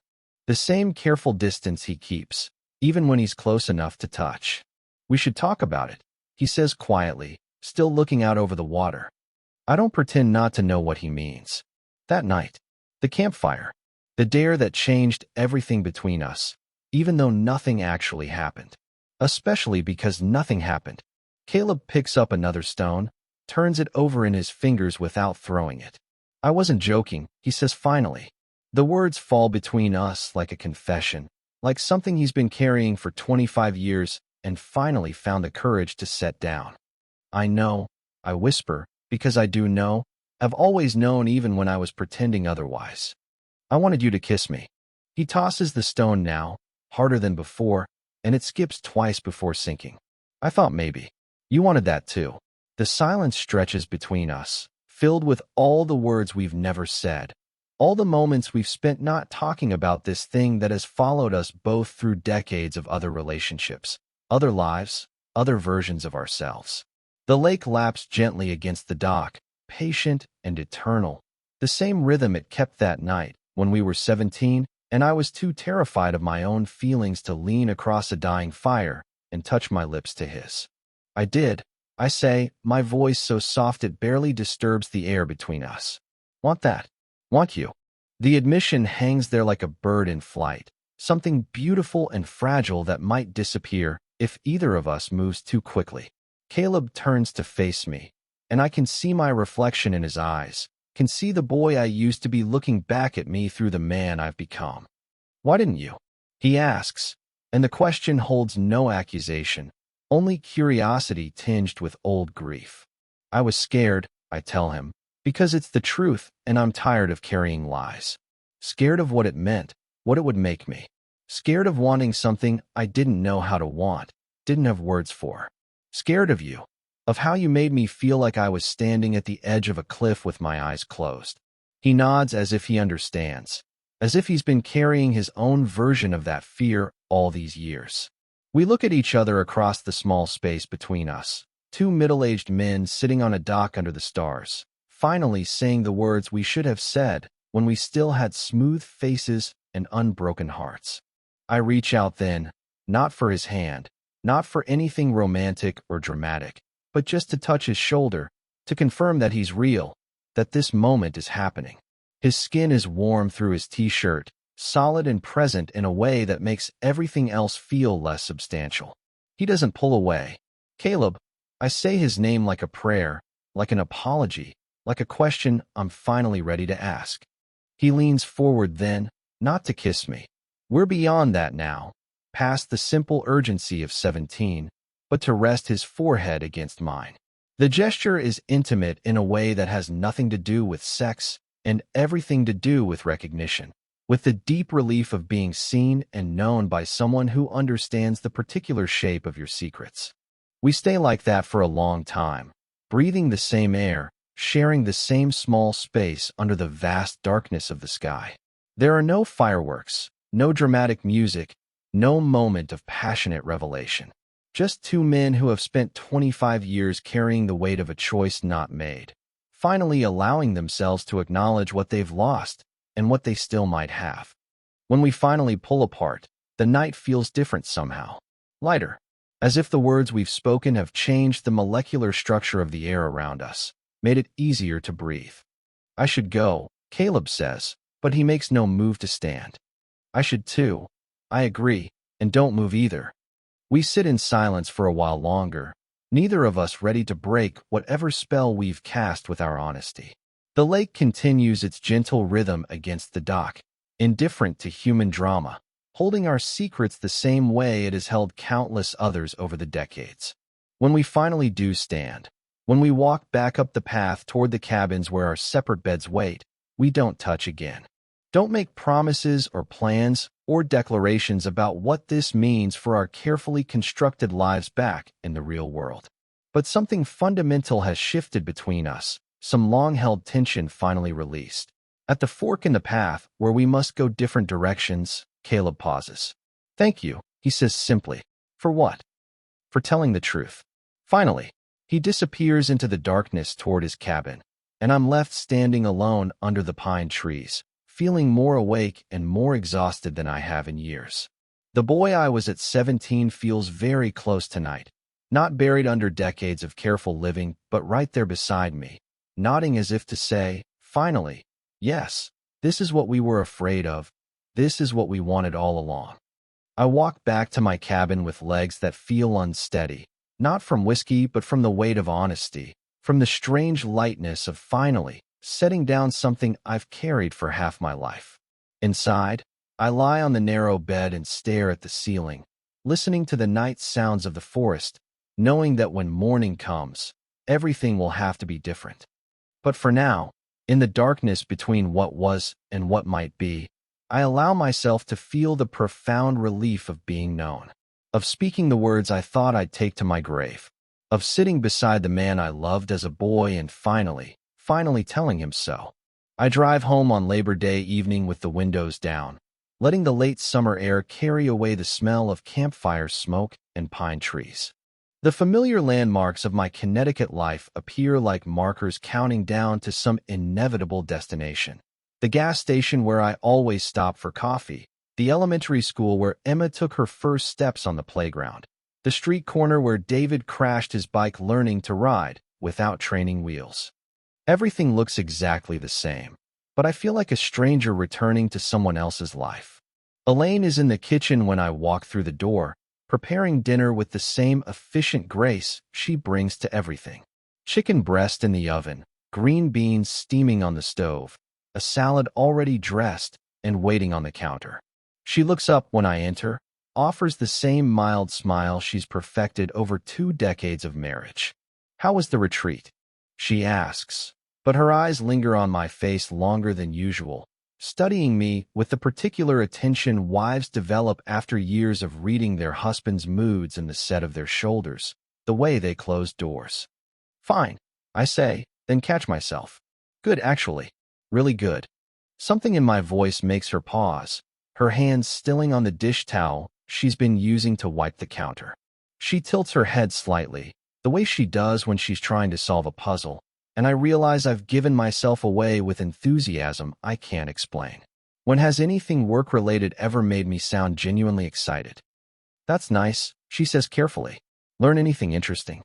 A: The same careful distance he keeps, even when he's close enough to touch. "We should talk about it," he says quietly, still looking out over the water. I don't pretend not to know what he means. That night, the campfire, the dare that changed everything between us, even though nothing actually happened. Especially because nothing happened. Caleb picks up another stone, turns it over in his fingers without throwing it. "I wasn't joking," he says finally. The words fall between us like a confession, like something he's been carrying for 25 years and finally found the courage to set down. "I know," I whisper, "because I do know. I've always known even when I was pretending otherwise. I wanted you to kiss me." He tosses the stone now, harder than before, and it skips twice before sinking. "I thought maybe you wanted that too." The silence stretches between us, filled with all the words we've never said, all the moments we've spent not talking about this thing that has followed us both through decades of other relationships, other lives, other versions of ourselves. The lake laps gently against the dock, patient and eternal, the same rhythm it kept that night when we were 17 and I was too terrified of my own feelings to lean across a dying fire and touch my lips to his. "I did," I say, my voice so soft it barely disturbs the air between us. "Want that. Want you." The admission hangs there like a bird in flight, something beautiful and fragile that might disappear if either of us moves too quickly. Caleb turns to face me, and I can see my reflection in his eyes, can see the boy I used to be looking back at me through the man I've become. "Why didn't you?" he asks, and the question holds no accusation, only curiosity tinged with old grief. "I was scared," I tell him, "because it's the truth and I'm tired of carrying lies. Scared of what it meant, what it would make me. Scared of wanting something I didn't know how to want, didn't have words for. Scared of you, of how you made me feel like I was standing at the edge of a cliff with my eyes closed." He nods as if he understands, as if he's been carrying his own version of that fear all these years. We look at each other across the small space between us, two middle-aged men sitting on a dock under the stars, finally saying the words we should have said when we still had smooth faces and unbroken hearts. I reach out then, not for his hand, not for anything romantic or dramatic, but just to touch his shoulder, to confirm that he's real, that this moment is happening. His skin is warm through his t-shirt, solid and present in a way that makes everything else feel less substantial. He doesn't pull away. "Caleb," I say his name like a prayer, like an apology, like a question I'm finally ready to ask. He leans forward then, not to kiss me. We're beyond that now, past the simple urgency of 17, but to rest his forehead against mine. The gesture is intimate in a way that has nothing to do with sex and everything to do with recognition, with the deep relief of being seen and known by someone who understands the particular shape of your secrets. We stay like that for a long time, breathing the same air, sharing the same small space under the vast darkness of the sky. There are no fireworks, no dramatic music, no moment of passionate revelation. Just two men who have spent 25 years carrying the weight of a choice not made, finally allowing themselves to acknowledge what they've lost and what they still might have. When we finally pull apart, the night feels different somehow, lighter, as if the words we've spoken have changed the molecular structure of the air around us, made it easier to breathe. I should go, Caleb says, but he makes no move to stand. I should too. I agree, and don't move either. We sit in silence for a while longer, neither of us ready to break whatever spell we've cast with our honesty. The lake continues its gentle rhythm against the dock, indifferent to human drama, holding our secrets the same way it has held countless others over the decades. When we finally do stand, when we walk back up the path toward the cabins where our separate beds wait, we don't touch again. Don't make promises or plans or declarations about what this means for our carefully constructed lives back in the real world. But something fundamental has shifted between us, some long-held tension finally released. At the fork in the path where we must go different directions, Caleb pauses. Thank you, he says simply. For what? For telling the truth. Finally, he disappears into the darkness toward his cabin, and I'm left standing alone under the pine trees, feeling more awake and more exhausted than I have in years. The boy I was at 17 feels very close tonight, not buried under decades of careful living, but right there beside me, nodding as if to say, finally, yes, this is what we were afraid of. This is what we wanted all along. I walk back to my cabin with legs that feel unsteady, not from whiskey, but from the weight of honesty, from the strange lightness of finally setting down something I've carried for half my life. Inside, I lie on the narrow bed and stare at the ceiling, listening to the night sounds of the forest, knowing that when morning comes, everything will have to be different. But for now, in the darkness between what was and what might be, I allow myself to feel the profound relief of being known, of speaking the words I thought I'd take to my grave, of sitting beside the man I loved as a boy and finally telling him so. I drive home on Labor Day evening with the windows down, letting the late summer air carry away the smell of campfire smoke and pine trees. The familiar landmarks of my Connecticut life appear like markers counting down to some inevitable destination. The gas station where I always stop for coffee, the elementary school where Emma took her first steps on the playground, the street corner where David crashed his bike learning to ride without training wheels. Everything looks exactly the same, but I feel like a stranger returning to someone else's life. Elaine is in the kitchen when I walk through the door, preparing dinner with the same efficient grace she brings to everything. Chicken breast in the oven, green beans steaming on the stove, a salad already dressed and waiting on the counter. She looks up when I enter, offers the same mild smile she's perfected over 2 decades of marriage. How was the retreat? She asks, but her eyes linger on my face longer than usual, studying me with the particular attention wives develop after years of reading their husbands' moods in the set of their shoulders, the way they close doors. Fine, I say, then catch myself. Good, actually. Really good. Something in my voice makes her pause, her hands stilling on the dish towel she's been using to wipe the counter. She tilts her head slightly, the way she does when she's trying to solve a puzzle, and I realize I've given myself away with enthusiasm I can't explain. When has anything work-related ever made me sound genuinely excited? That's nice, she says carefully. Learn anything interesting?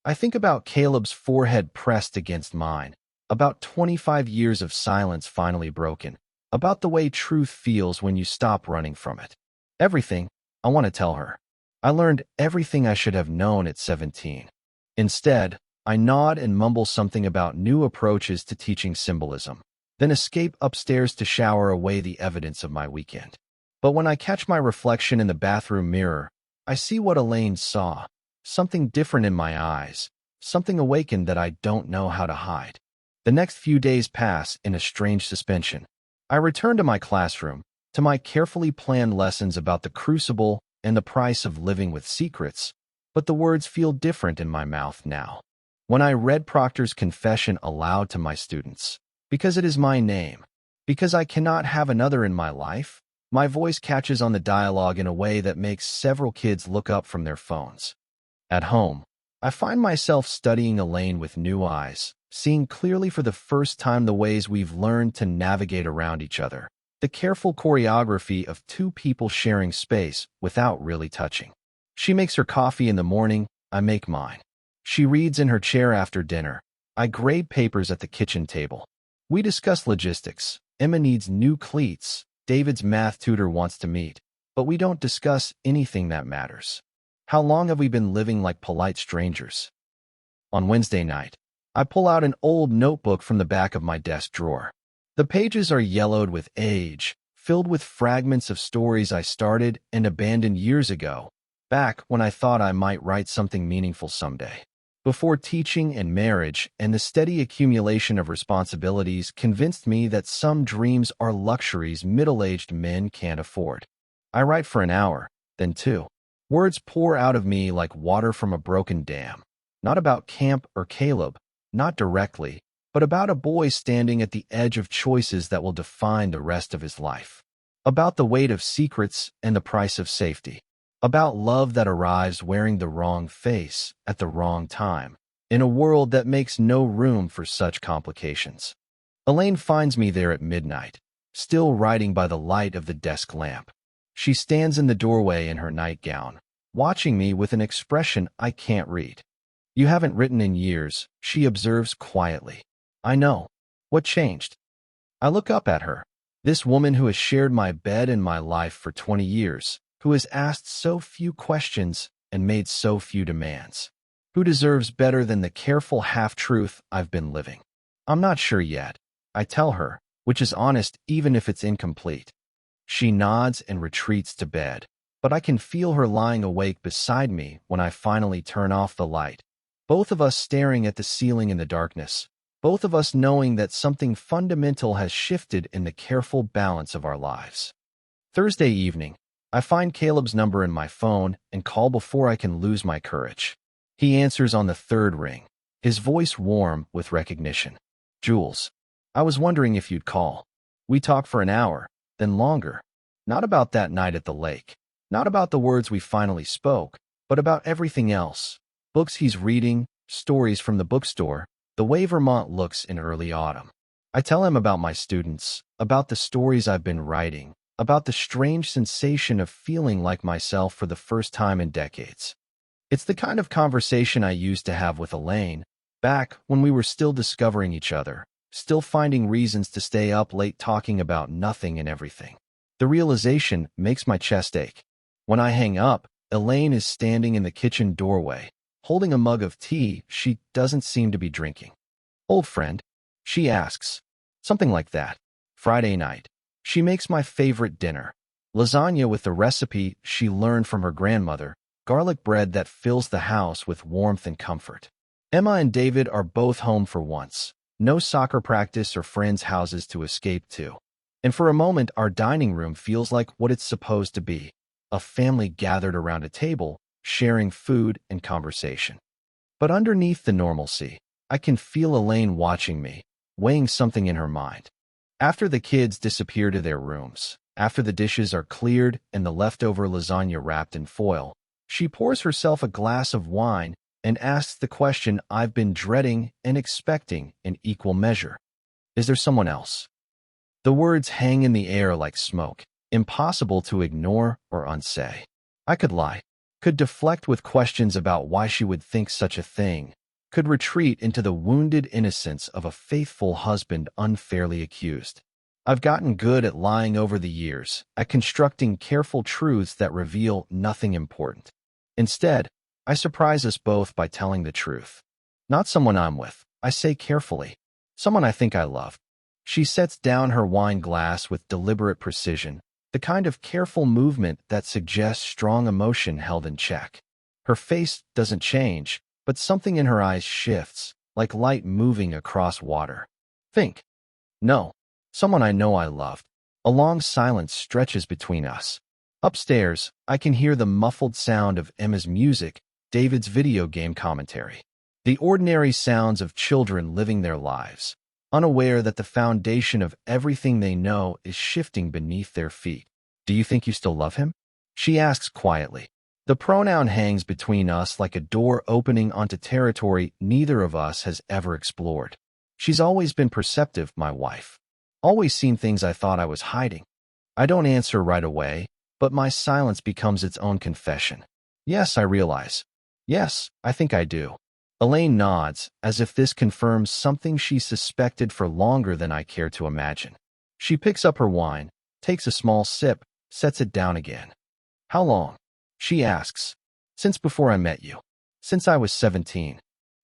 A: I think about Caleb's forehead pressed against mine, about 25 years of silence finally broken, about the way truth feels when you stop running from it. Everything, I want to tell her. I learned everything I should have known at 17. Instead, I nod and mumble something about new approaches to teaching symbolism, then escape upstairs to shower away the evidence of my weekend. But when I catch my reflection in the bathroom mirror, I see what Elaine saw, something different in my eyes, something awakened that I don't know how to hide. The next few days pass in a strange suspension. I return to my classroom, to my carefully planned lessons about the crucible and the price of living with secrets, but the words feel different in my mouth now. When I read Proctor's confession aloud to my students, because it is my name, because I cannot have another in my life, my voice catches on the dialogue in a way that makes several kids look up from their phones. At home, I find myself studying Elaine with new eyes, seeing clearly for the first time the ways we've learned to navigate around each other, the careful choreography of two people sharing space without really touching. She makes her coffee in the morning, I make mine. She reads in her chair after dinner. I grade papers at the kitchen table. We discuss logistics. Emma needs new cleats. David's math tutor wants to meet. But we don't discuss anything that matters. How long have we been living like polite strangers? On Wednesday night, I pull out an old notebook from the back of my desk drawer. The pages are yellowed with age, filled with fragments of stories I started and abandoned years ago, back when I thought I might write something meaningful someday. Before teaching and marriage and the steady accumulation of responsibilities convinced me that some dreams are luxuries middle-aged men can't afford. I write for an hour, then two. Words pour out of me like water from a broken dam. Not about Camp or Caleb, not directly, but about a boy standing at the edge of choices that will define the rest of his life. About the weight of secrets and the price of safety. About love that arrives wearing the wrong face at the wrong time, in a world that makes no room for such complications. Elaine finds me there at midnight, still writing by the light of the desk lamp. She stands in the doorway in her nightgown, watching me with an expression I can't read. You haven't written in years, she observes quietly. I know. What changed? I look up at her. This woman who has shared my bed and my life for 20 years, who has asked so few questions and made so few demands. Who deserves better than the careful half-truth I've been living? I'm not sure yet. I tell her, which is honest even if it's incomplete. She nods and retreats to bed, but I can feel her lying awake beside me when I finally turn off the light. Both of us staring at the ceiling in the darkness, both of us knowing that something fundamental has shifted in the careful balance of our lives. Thursday evening, I find Caleb's number in my phone and call before I can lose my courage. He answers on the third ring, his voice warm with recognition. Jules, I was wondering if you'd call. We talk for an hour, then longer. Not about that night at the lake. Not about the words we finally spoke, but about everything else. Books he's reading, stories from the bookstore, the way Vermont looks in early autumn. I tell him about my students, about the stories I've been writing, about the strange sensation of feeling like myself for the first time in decades. It's the kind of conversation I used to have with Elaine, back when we were still discovering each other, still finding reasons to stay up late talking about nothing and everything. The realization makes my chest ache. When I hang up, Elaine is standing in the kitchen doorway, holding a mug of tea she doesn't seem to be drinking. Old friend? She asks. Something like that. Friday night. She makes my favorite dinner. Lasagna with the recipe she learned from her grandmother, garlic bread that fills the house with warmth and comfort. Emma and David are both home for once. No soccer practice or friends' houses to escape to. And for a moment, our dining room feels like what it's supposed to be. A family gathered around a table, sharing food and conversation. But underneath the normalcy, I can feel Elaine watching me, weighing something in her mind. After the kids disappear to their rooms, after the dishes are cleared and the leftover lasagna wrapped in foil, she pours herself a glass of wine and asks the question I've been dreading and expecting in equal measure. Is there someone else? The words hang in the air like smoke, impossible to ignore or unsay. I could lie, could deflect with questions about why she would think such a thing, could retreat into the wounded innocence of a faithful husband unfairly accused. I've gotten good at lying over the years, at constructing careful truths that reveal nothing important. Instead, I surprise us both by telling the truth. Not someone I'm with, I say carefully. Someone I think I love. She sets down her wine glass with deliberate precision, the kind of careful movement that suggests strong emotion held in check. Her face doesn't change, but something in her eyes shifts, like light moving across water. Think. No. Someone I know I loved. A long silence stretches between us. Upstairs, I can hear the muffled sound of Emma's music, David's video game commentary. The ordinary sounds of children living their lives, unaware that the foundation of everything they know is shifting beneath their feet. Do you think you still love him? She asks quietly. The pronoun hangs between us like a door opening onto territory neither of us has ever explored. She's always been perceptive, my wife. Always seen things I thought I was hiding. I don't answer right away, but my silence becomes its own confession. Yes, I realize. Yes, I think I do. Elaine nods, as if this confirms something she suspected for longer than I care to imagine. She picks up her wine, takes a small sip, sets it down again. How long? She asks. Since before I met you. Since I was 17.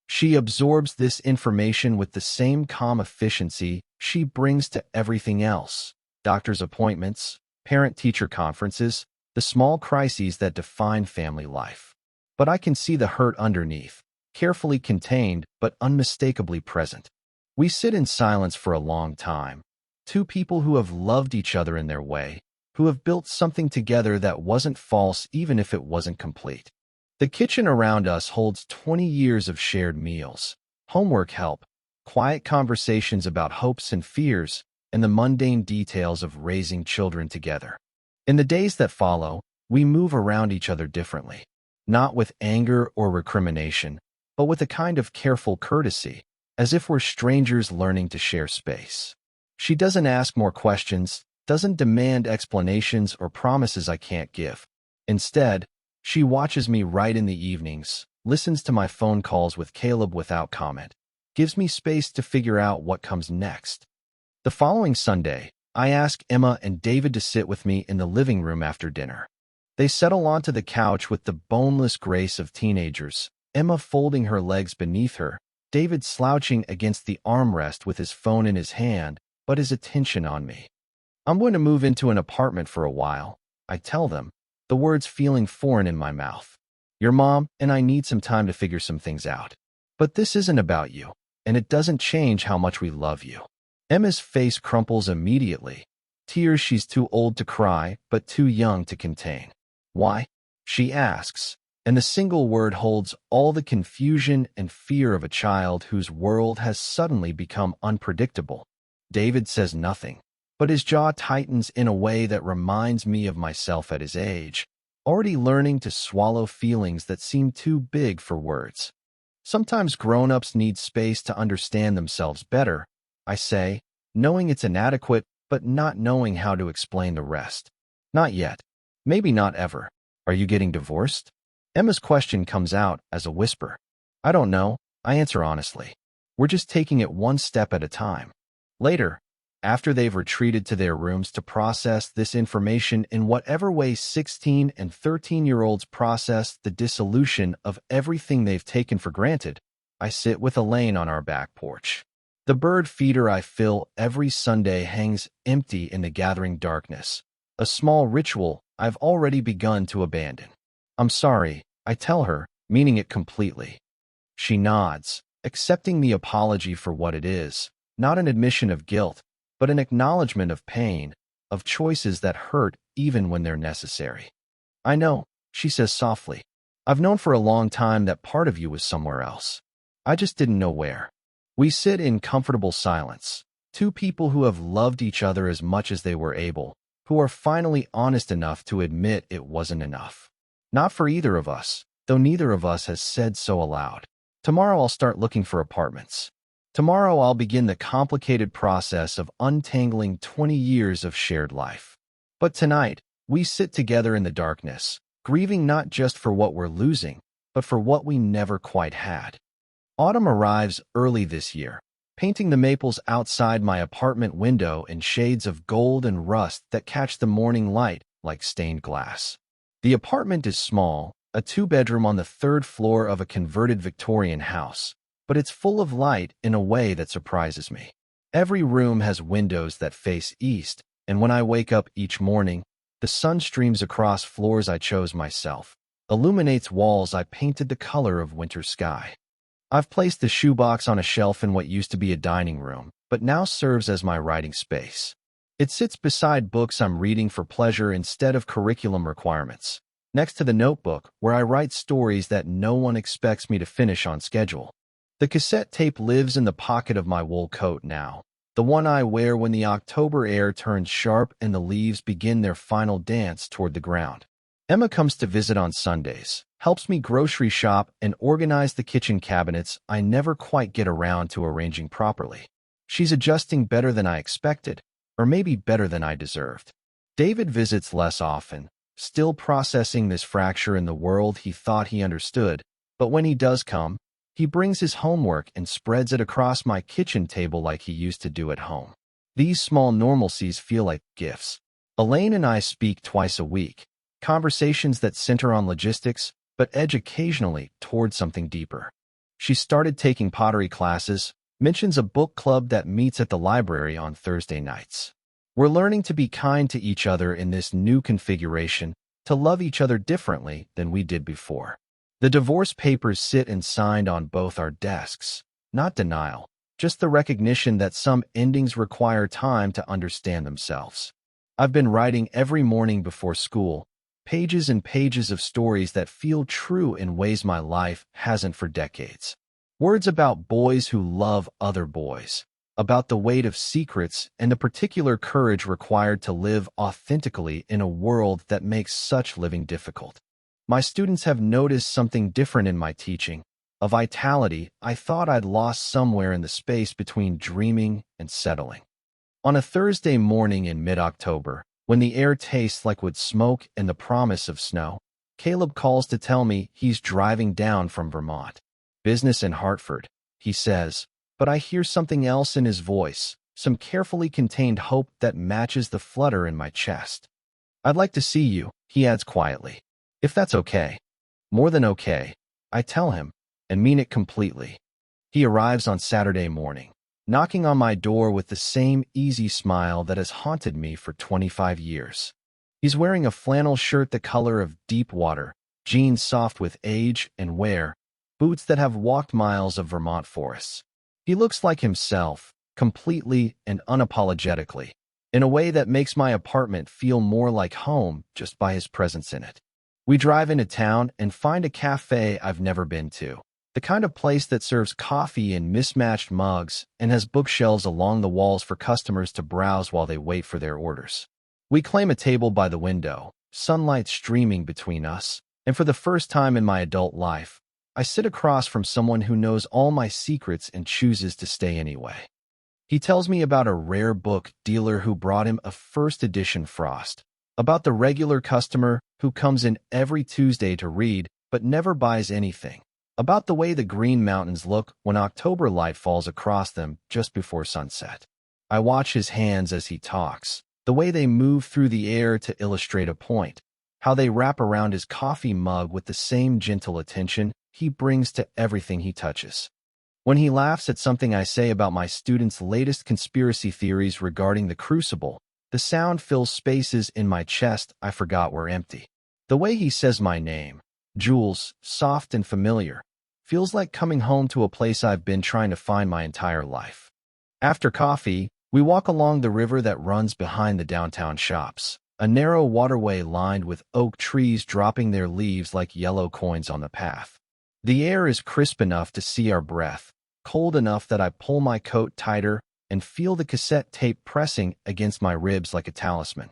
A: She absorbs this information with the same calm efficiency she brings to everything else. Doctor's appointments, parent-teacher conferences, the small crises that define family life. But I can see the hurt underneath, carefully contained but unmistakably present. We sit in silence for a long time. Two people who have loved each other in their way, who have built something together that wasn't false even if it wasn't complete. The kitchen around us holds 20 years of shared meals, homework help, quiet conversations about hopes and fears, and the mundane details of raising children together. In the days that follow, we move around each other differently, not with anger or recrimination, but with a kind of careful courtesy, as if we're strangers learning to share space. She doesn't ask more questions, doesn't demand explanations or promises I can't give. Instead, she watches me write in the evenings, listens to my phone calls with Caleb without comment, gives me space to figure out what comes next. The following Sunday, I ask Emma and David to sit with me in the living room after dinner. They settle onto the couch with the boneless grace of teenagers, Emma folding her legs beneath her, David slouching against the armrest with his phone in his hand, but his attention on me. I'm going to move into an apartment for a while, I tell them, the words feeling foreign in my mouth. Your mom and I need some time to figure some things out. But this isn't about you, and it doesn't change how much we love you. Emma's face crumples immediately, tears she's too old to cry but too young to contain. Why? She asks, and the single word holds all the confusion and fear of a child whose world has suddenly become unpredictable. David says nothing, but his jaw tightens in a way that reminds me of myself at his age, already learning to swallow feelings that seem too big for words. Sometimes grown-ups need space to understand themselves better, I say, knowing it's inadequate but not knowing how to explain the rest. Not yet. Maybe not ever. Are you getting divorced? Emma's question comes out as a whisper. I don't know, I answer honestly. We're just taking it one step at a time. Later, after they've retreated to their rooms to process this information in whatever way 16 and 13-year-olds process the dissolution of everything they've taken for granted, I sit with Elaine on our back porch. The bird feeder I fill every Sunday hangs empty in the gathering darkness, a small ritual I've already begun to abandon. I'm sorry, I tell her, meaning it completely. She nods, accepting the apology for what it is, not an admission of guilt, but an acknowledgement of pain, of choices that hurt even when they're necessary. I know, she says softly. I've known for a long time that part of you was somewhere else. I just didn't know where. We sit in comfortable silence, two people who have loved each other as much as they were able, who are finally honest enough to admit it wasn't enough. Not for either of us, though neither of us has said so aloud. Tomorrow I'll start looking for apartments. Tomorrow I'll begin the complicated process of untangling 20 years of shared life. But tonight, we sit together in the darkness, grieving not just for what we're losing, but for what we never quite had. Autumn arrives early this year, painting the maples outside my apartment window in shades of gold and rust that catch the morning light like stained glass. The apartment is small, a two-bedroom on the third floor of a converted Victorian house, but it's full of light in a way that surprises me. Every room has windows that face east, and when I wake up each morning, the sun streams across floors I chose myself, illuminates walls I painted the color of winter sky. I've placed the shoebox on a shelf in what used to be a dining room, but now serves as my writing space. It sits beside books I'm reading for pleasure instead of curriculum requirements, next to the notebook where I write stories that no one expects me to finish on schedule. The cassette tape lives in the pocket of my wool coat now, the one I wear when the October air turns sharp and the leaves begin their final dance toward the ground. Emma comes to visit on Sundays, helps me grocery shop and organize the kitchen cabinets I never quite get around to arranging properly. She's adjusting better than I expected, or maybe better than I deserved. David visits less often, still processing this fracture in the world he thought he understood, but when he does come, he brings his homework and spreads it across my kitchen table like he used to do at home. These small normalcies feel like gifts. Elaine and I speak twice a week, conversations that center on logistics, but edge occasionally toward something deeper. She started taking pottery classes, mentions a book club that meets at the library on Thursday nights. We're learning to be kind to each other in this new configuration, to love each other differently than we did before. The divorce papers sit and signed on both our desks. Not denial, just the recognition that some endings require time to understand themselves. I've been writing every morning before school, pages and pages of stories that feel true in ways my life hasn't for decades. Words about boys who love other boys, about the weight of secrets and the particular courage required to live authentically in a world that makes such living difficult. My students have noticed something different in my teaching, a vitality I thought I'd lost somewhere in the space between dreaming and settling. On a Thursday morning in mid-October, when the air tastes like wood smoke and the promise of snow, Caleb calls to tell me he's driving down from Vermont. Business in Hartford, he says, but I hear something else in his voice, some carefully contained hope that matches the flutter in my chest. I'd like to see you, he adds quietly. If that's okay. More than okay, I tell him, and mean it completely. He arrives on Saturday morning, knocking on my door with the same easy smile that has haunted me for 25 years. He's wearing a flannel shirt the color of deep water, jeans soft with age and wear, boots that have walked miles of Vermont forests. He looks like himself, completely and unapologetically, in a way that makes my apartment feel more like home just by his presence in it. We drive into town and find a cafe I've never been to, the kind of place that serves coffee in mismatched mugs and has bookshelves along the walls for customers to browse while they wait for their orders. We claim a table by the window, sunlight streaming between us, and for the first time in my adult life, I sit across from someone who knows all my secrets and chooses to stay anyway. He tells me about a rare book dealer who brought him a first edition Frost, about the regular customer who comes in every Tuesday to read but never buys anything, about the way the Green Mountains look when October light falls across them just before sunset. I watch his hands as he talks, the way they move through the air to illustrate a point, how they wrap around his coffee mug with the same gentle attention he brings to everything he touches. When he laughs at something I say about my students' latest conspiracy theories regarding the crucible, the sound fills spaces in my chest I forgot were empty. The way he says my name, Jules, soft and familiar, feels like coming home to a place I've been trying to find my entire life. After coffee, we walk along the river that runs behind the downtown shops, a narrow waterway lined with oak trees dropping their leaves like yellow coins on the path. The air is crisp enough to see our breath, cold enough that I pull my coat tighter and feel the cassette tape pressing against my ribs like a talisman.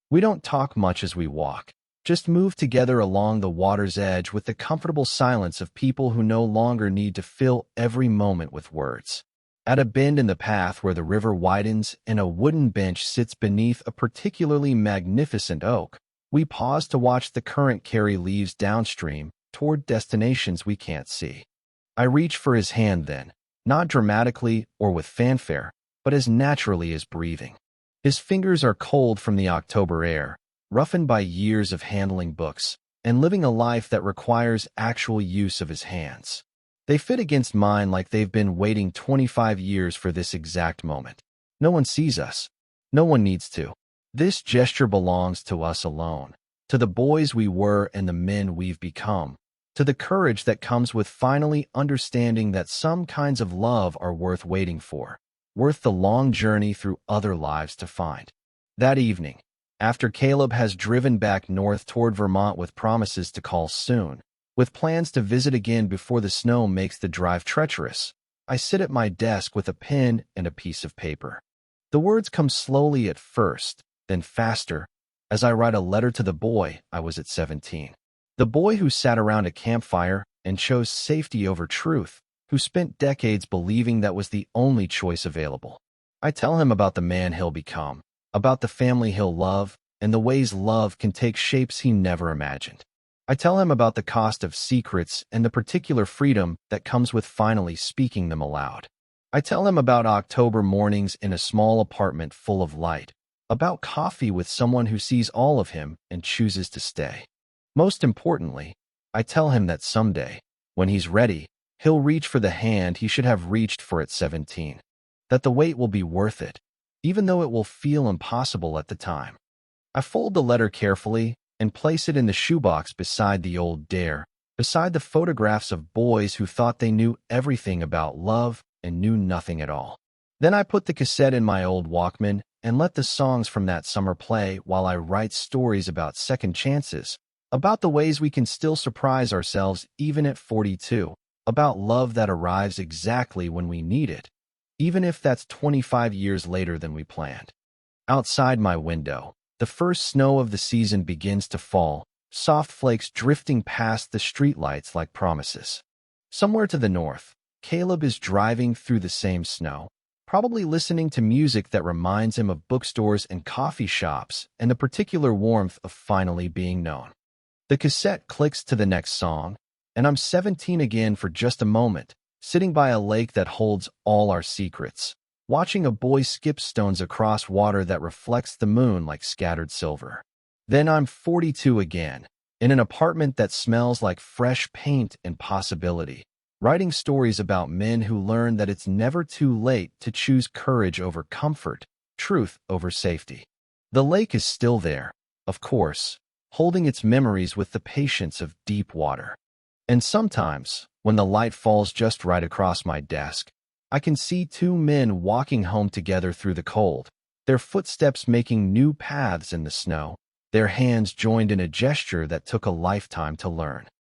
A: We don't talk much as we walk, just move together along the water's edge with the comfortable silence of people who no longer need to fill every moment with words. At a bend in the path where the river widens and a wooden bench sits beneath a particularly magnificent oak, we pause to watch the current carry leaves downstream toward destinations we can't see. I reach for his hand then, not dramatically or with fanfare, but as naturally as breathing. His fingers are cold from the October air, roughened by years of handling books and living a life that requires actual use of his hands. They fit against mine like they've been waiting 25 years for this exact moment. No one sees us. No one needs to. This gesture belongs to us alone, to the boys we were and the men we've become, to the courage that comes with finally understanding that some kinds of love are worth waiting for, worth the long journey through other lives to find. That evening, after Caleb has driven back north toward Vermont with promises to call soon, With plans to visit again before the snow makes the drive treacherous, I sit at my desk with a pen and a piece of paper. The words come slowly at first, then faster, as I write a letter to the boy I was at 17. The boy who sat around a campfire and chose safety over truth, who spent decades believing that was the only choice available. I tell him about the man he'll become, about the family he'll love, and the ways love can take shapes he never imagined. I tell him about the cost of secrets and the particular freedom that comes with finally speaking them aloud. I tell him about October mornings in a small apartment full of light, about coffee with someone who sees all of him and chooses to stay. Most importantly, I tell him that someday, when he's ready, he'll reach for the hand he should have reached for at 17. That the wait will be worth it, even though it will feel impossible at the time. I fold the letter carefully and place it in the shoebox beside the old dare, beside the photographs of boys who thought they knew everything about love and knew nothing at all. Then I put the cassette in my old Walkman and let the songs from that summer play while I write stories about second chances, about the ways we can still surprise ourselves even at 42, about love that arrives exactly when we need it, even if that's 25 years later than we planned. Outside my window, the first snow of the season begins to fall, soft flakes drifting past the streetlights like promises. Somewhere to the north, Caleb is driving through the same snow, probably listening to music that reminds him of bookstores and coffee shops and the particular warmth of finally being known. The cassette clicks to the next song, and I'm 17 again for just a moment, sitting by a lake that holds all our secrets, watching a boy skip stones across water that reflects the moon like scattered silver. Then I'm 42 again, in an apartment that smells like fresh paint and possibility, writing stories about men who learn that it's never too late to choose courage over comfort, truth over safety. The lake is still there, of course, holding its memories with the patience of deep water. And sometimes, when the light falls just right across my desk, I can see two men walking home together through the cold, their footsteps making new paths in the snow, their hands joined in a gesture that took a lifetime to learn.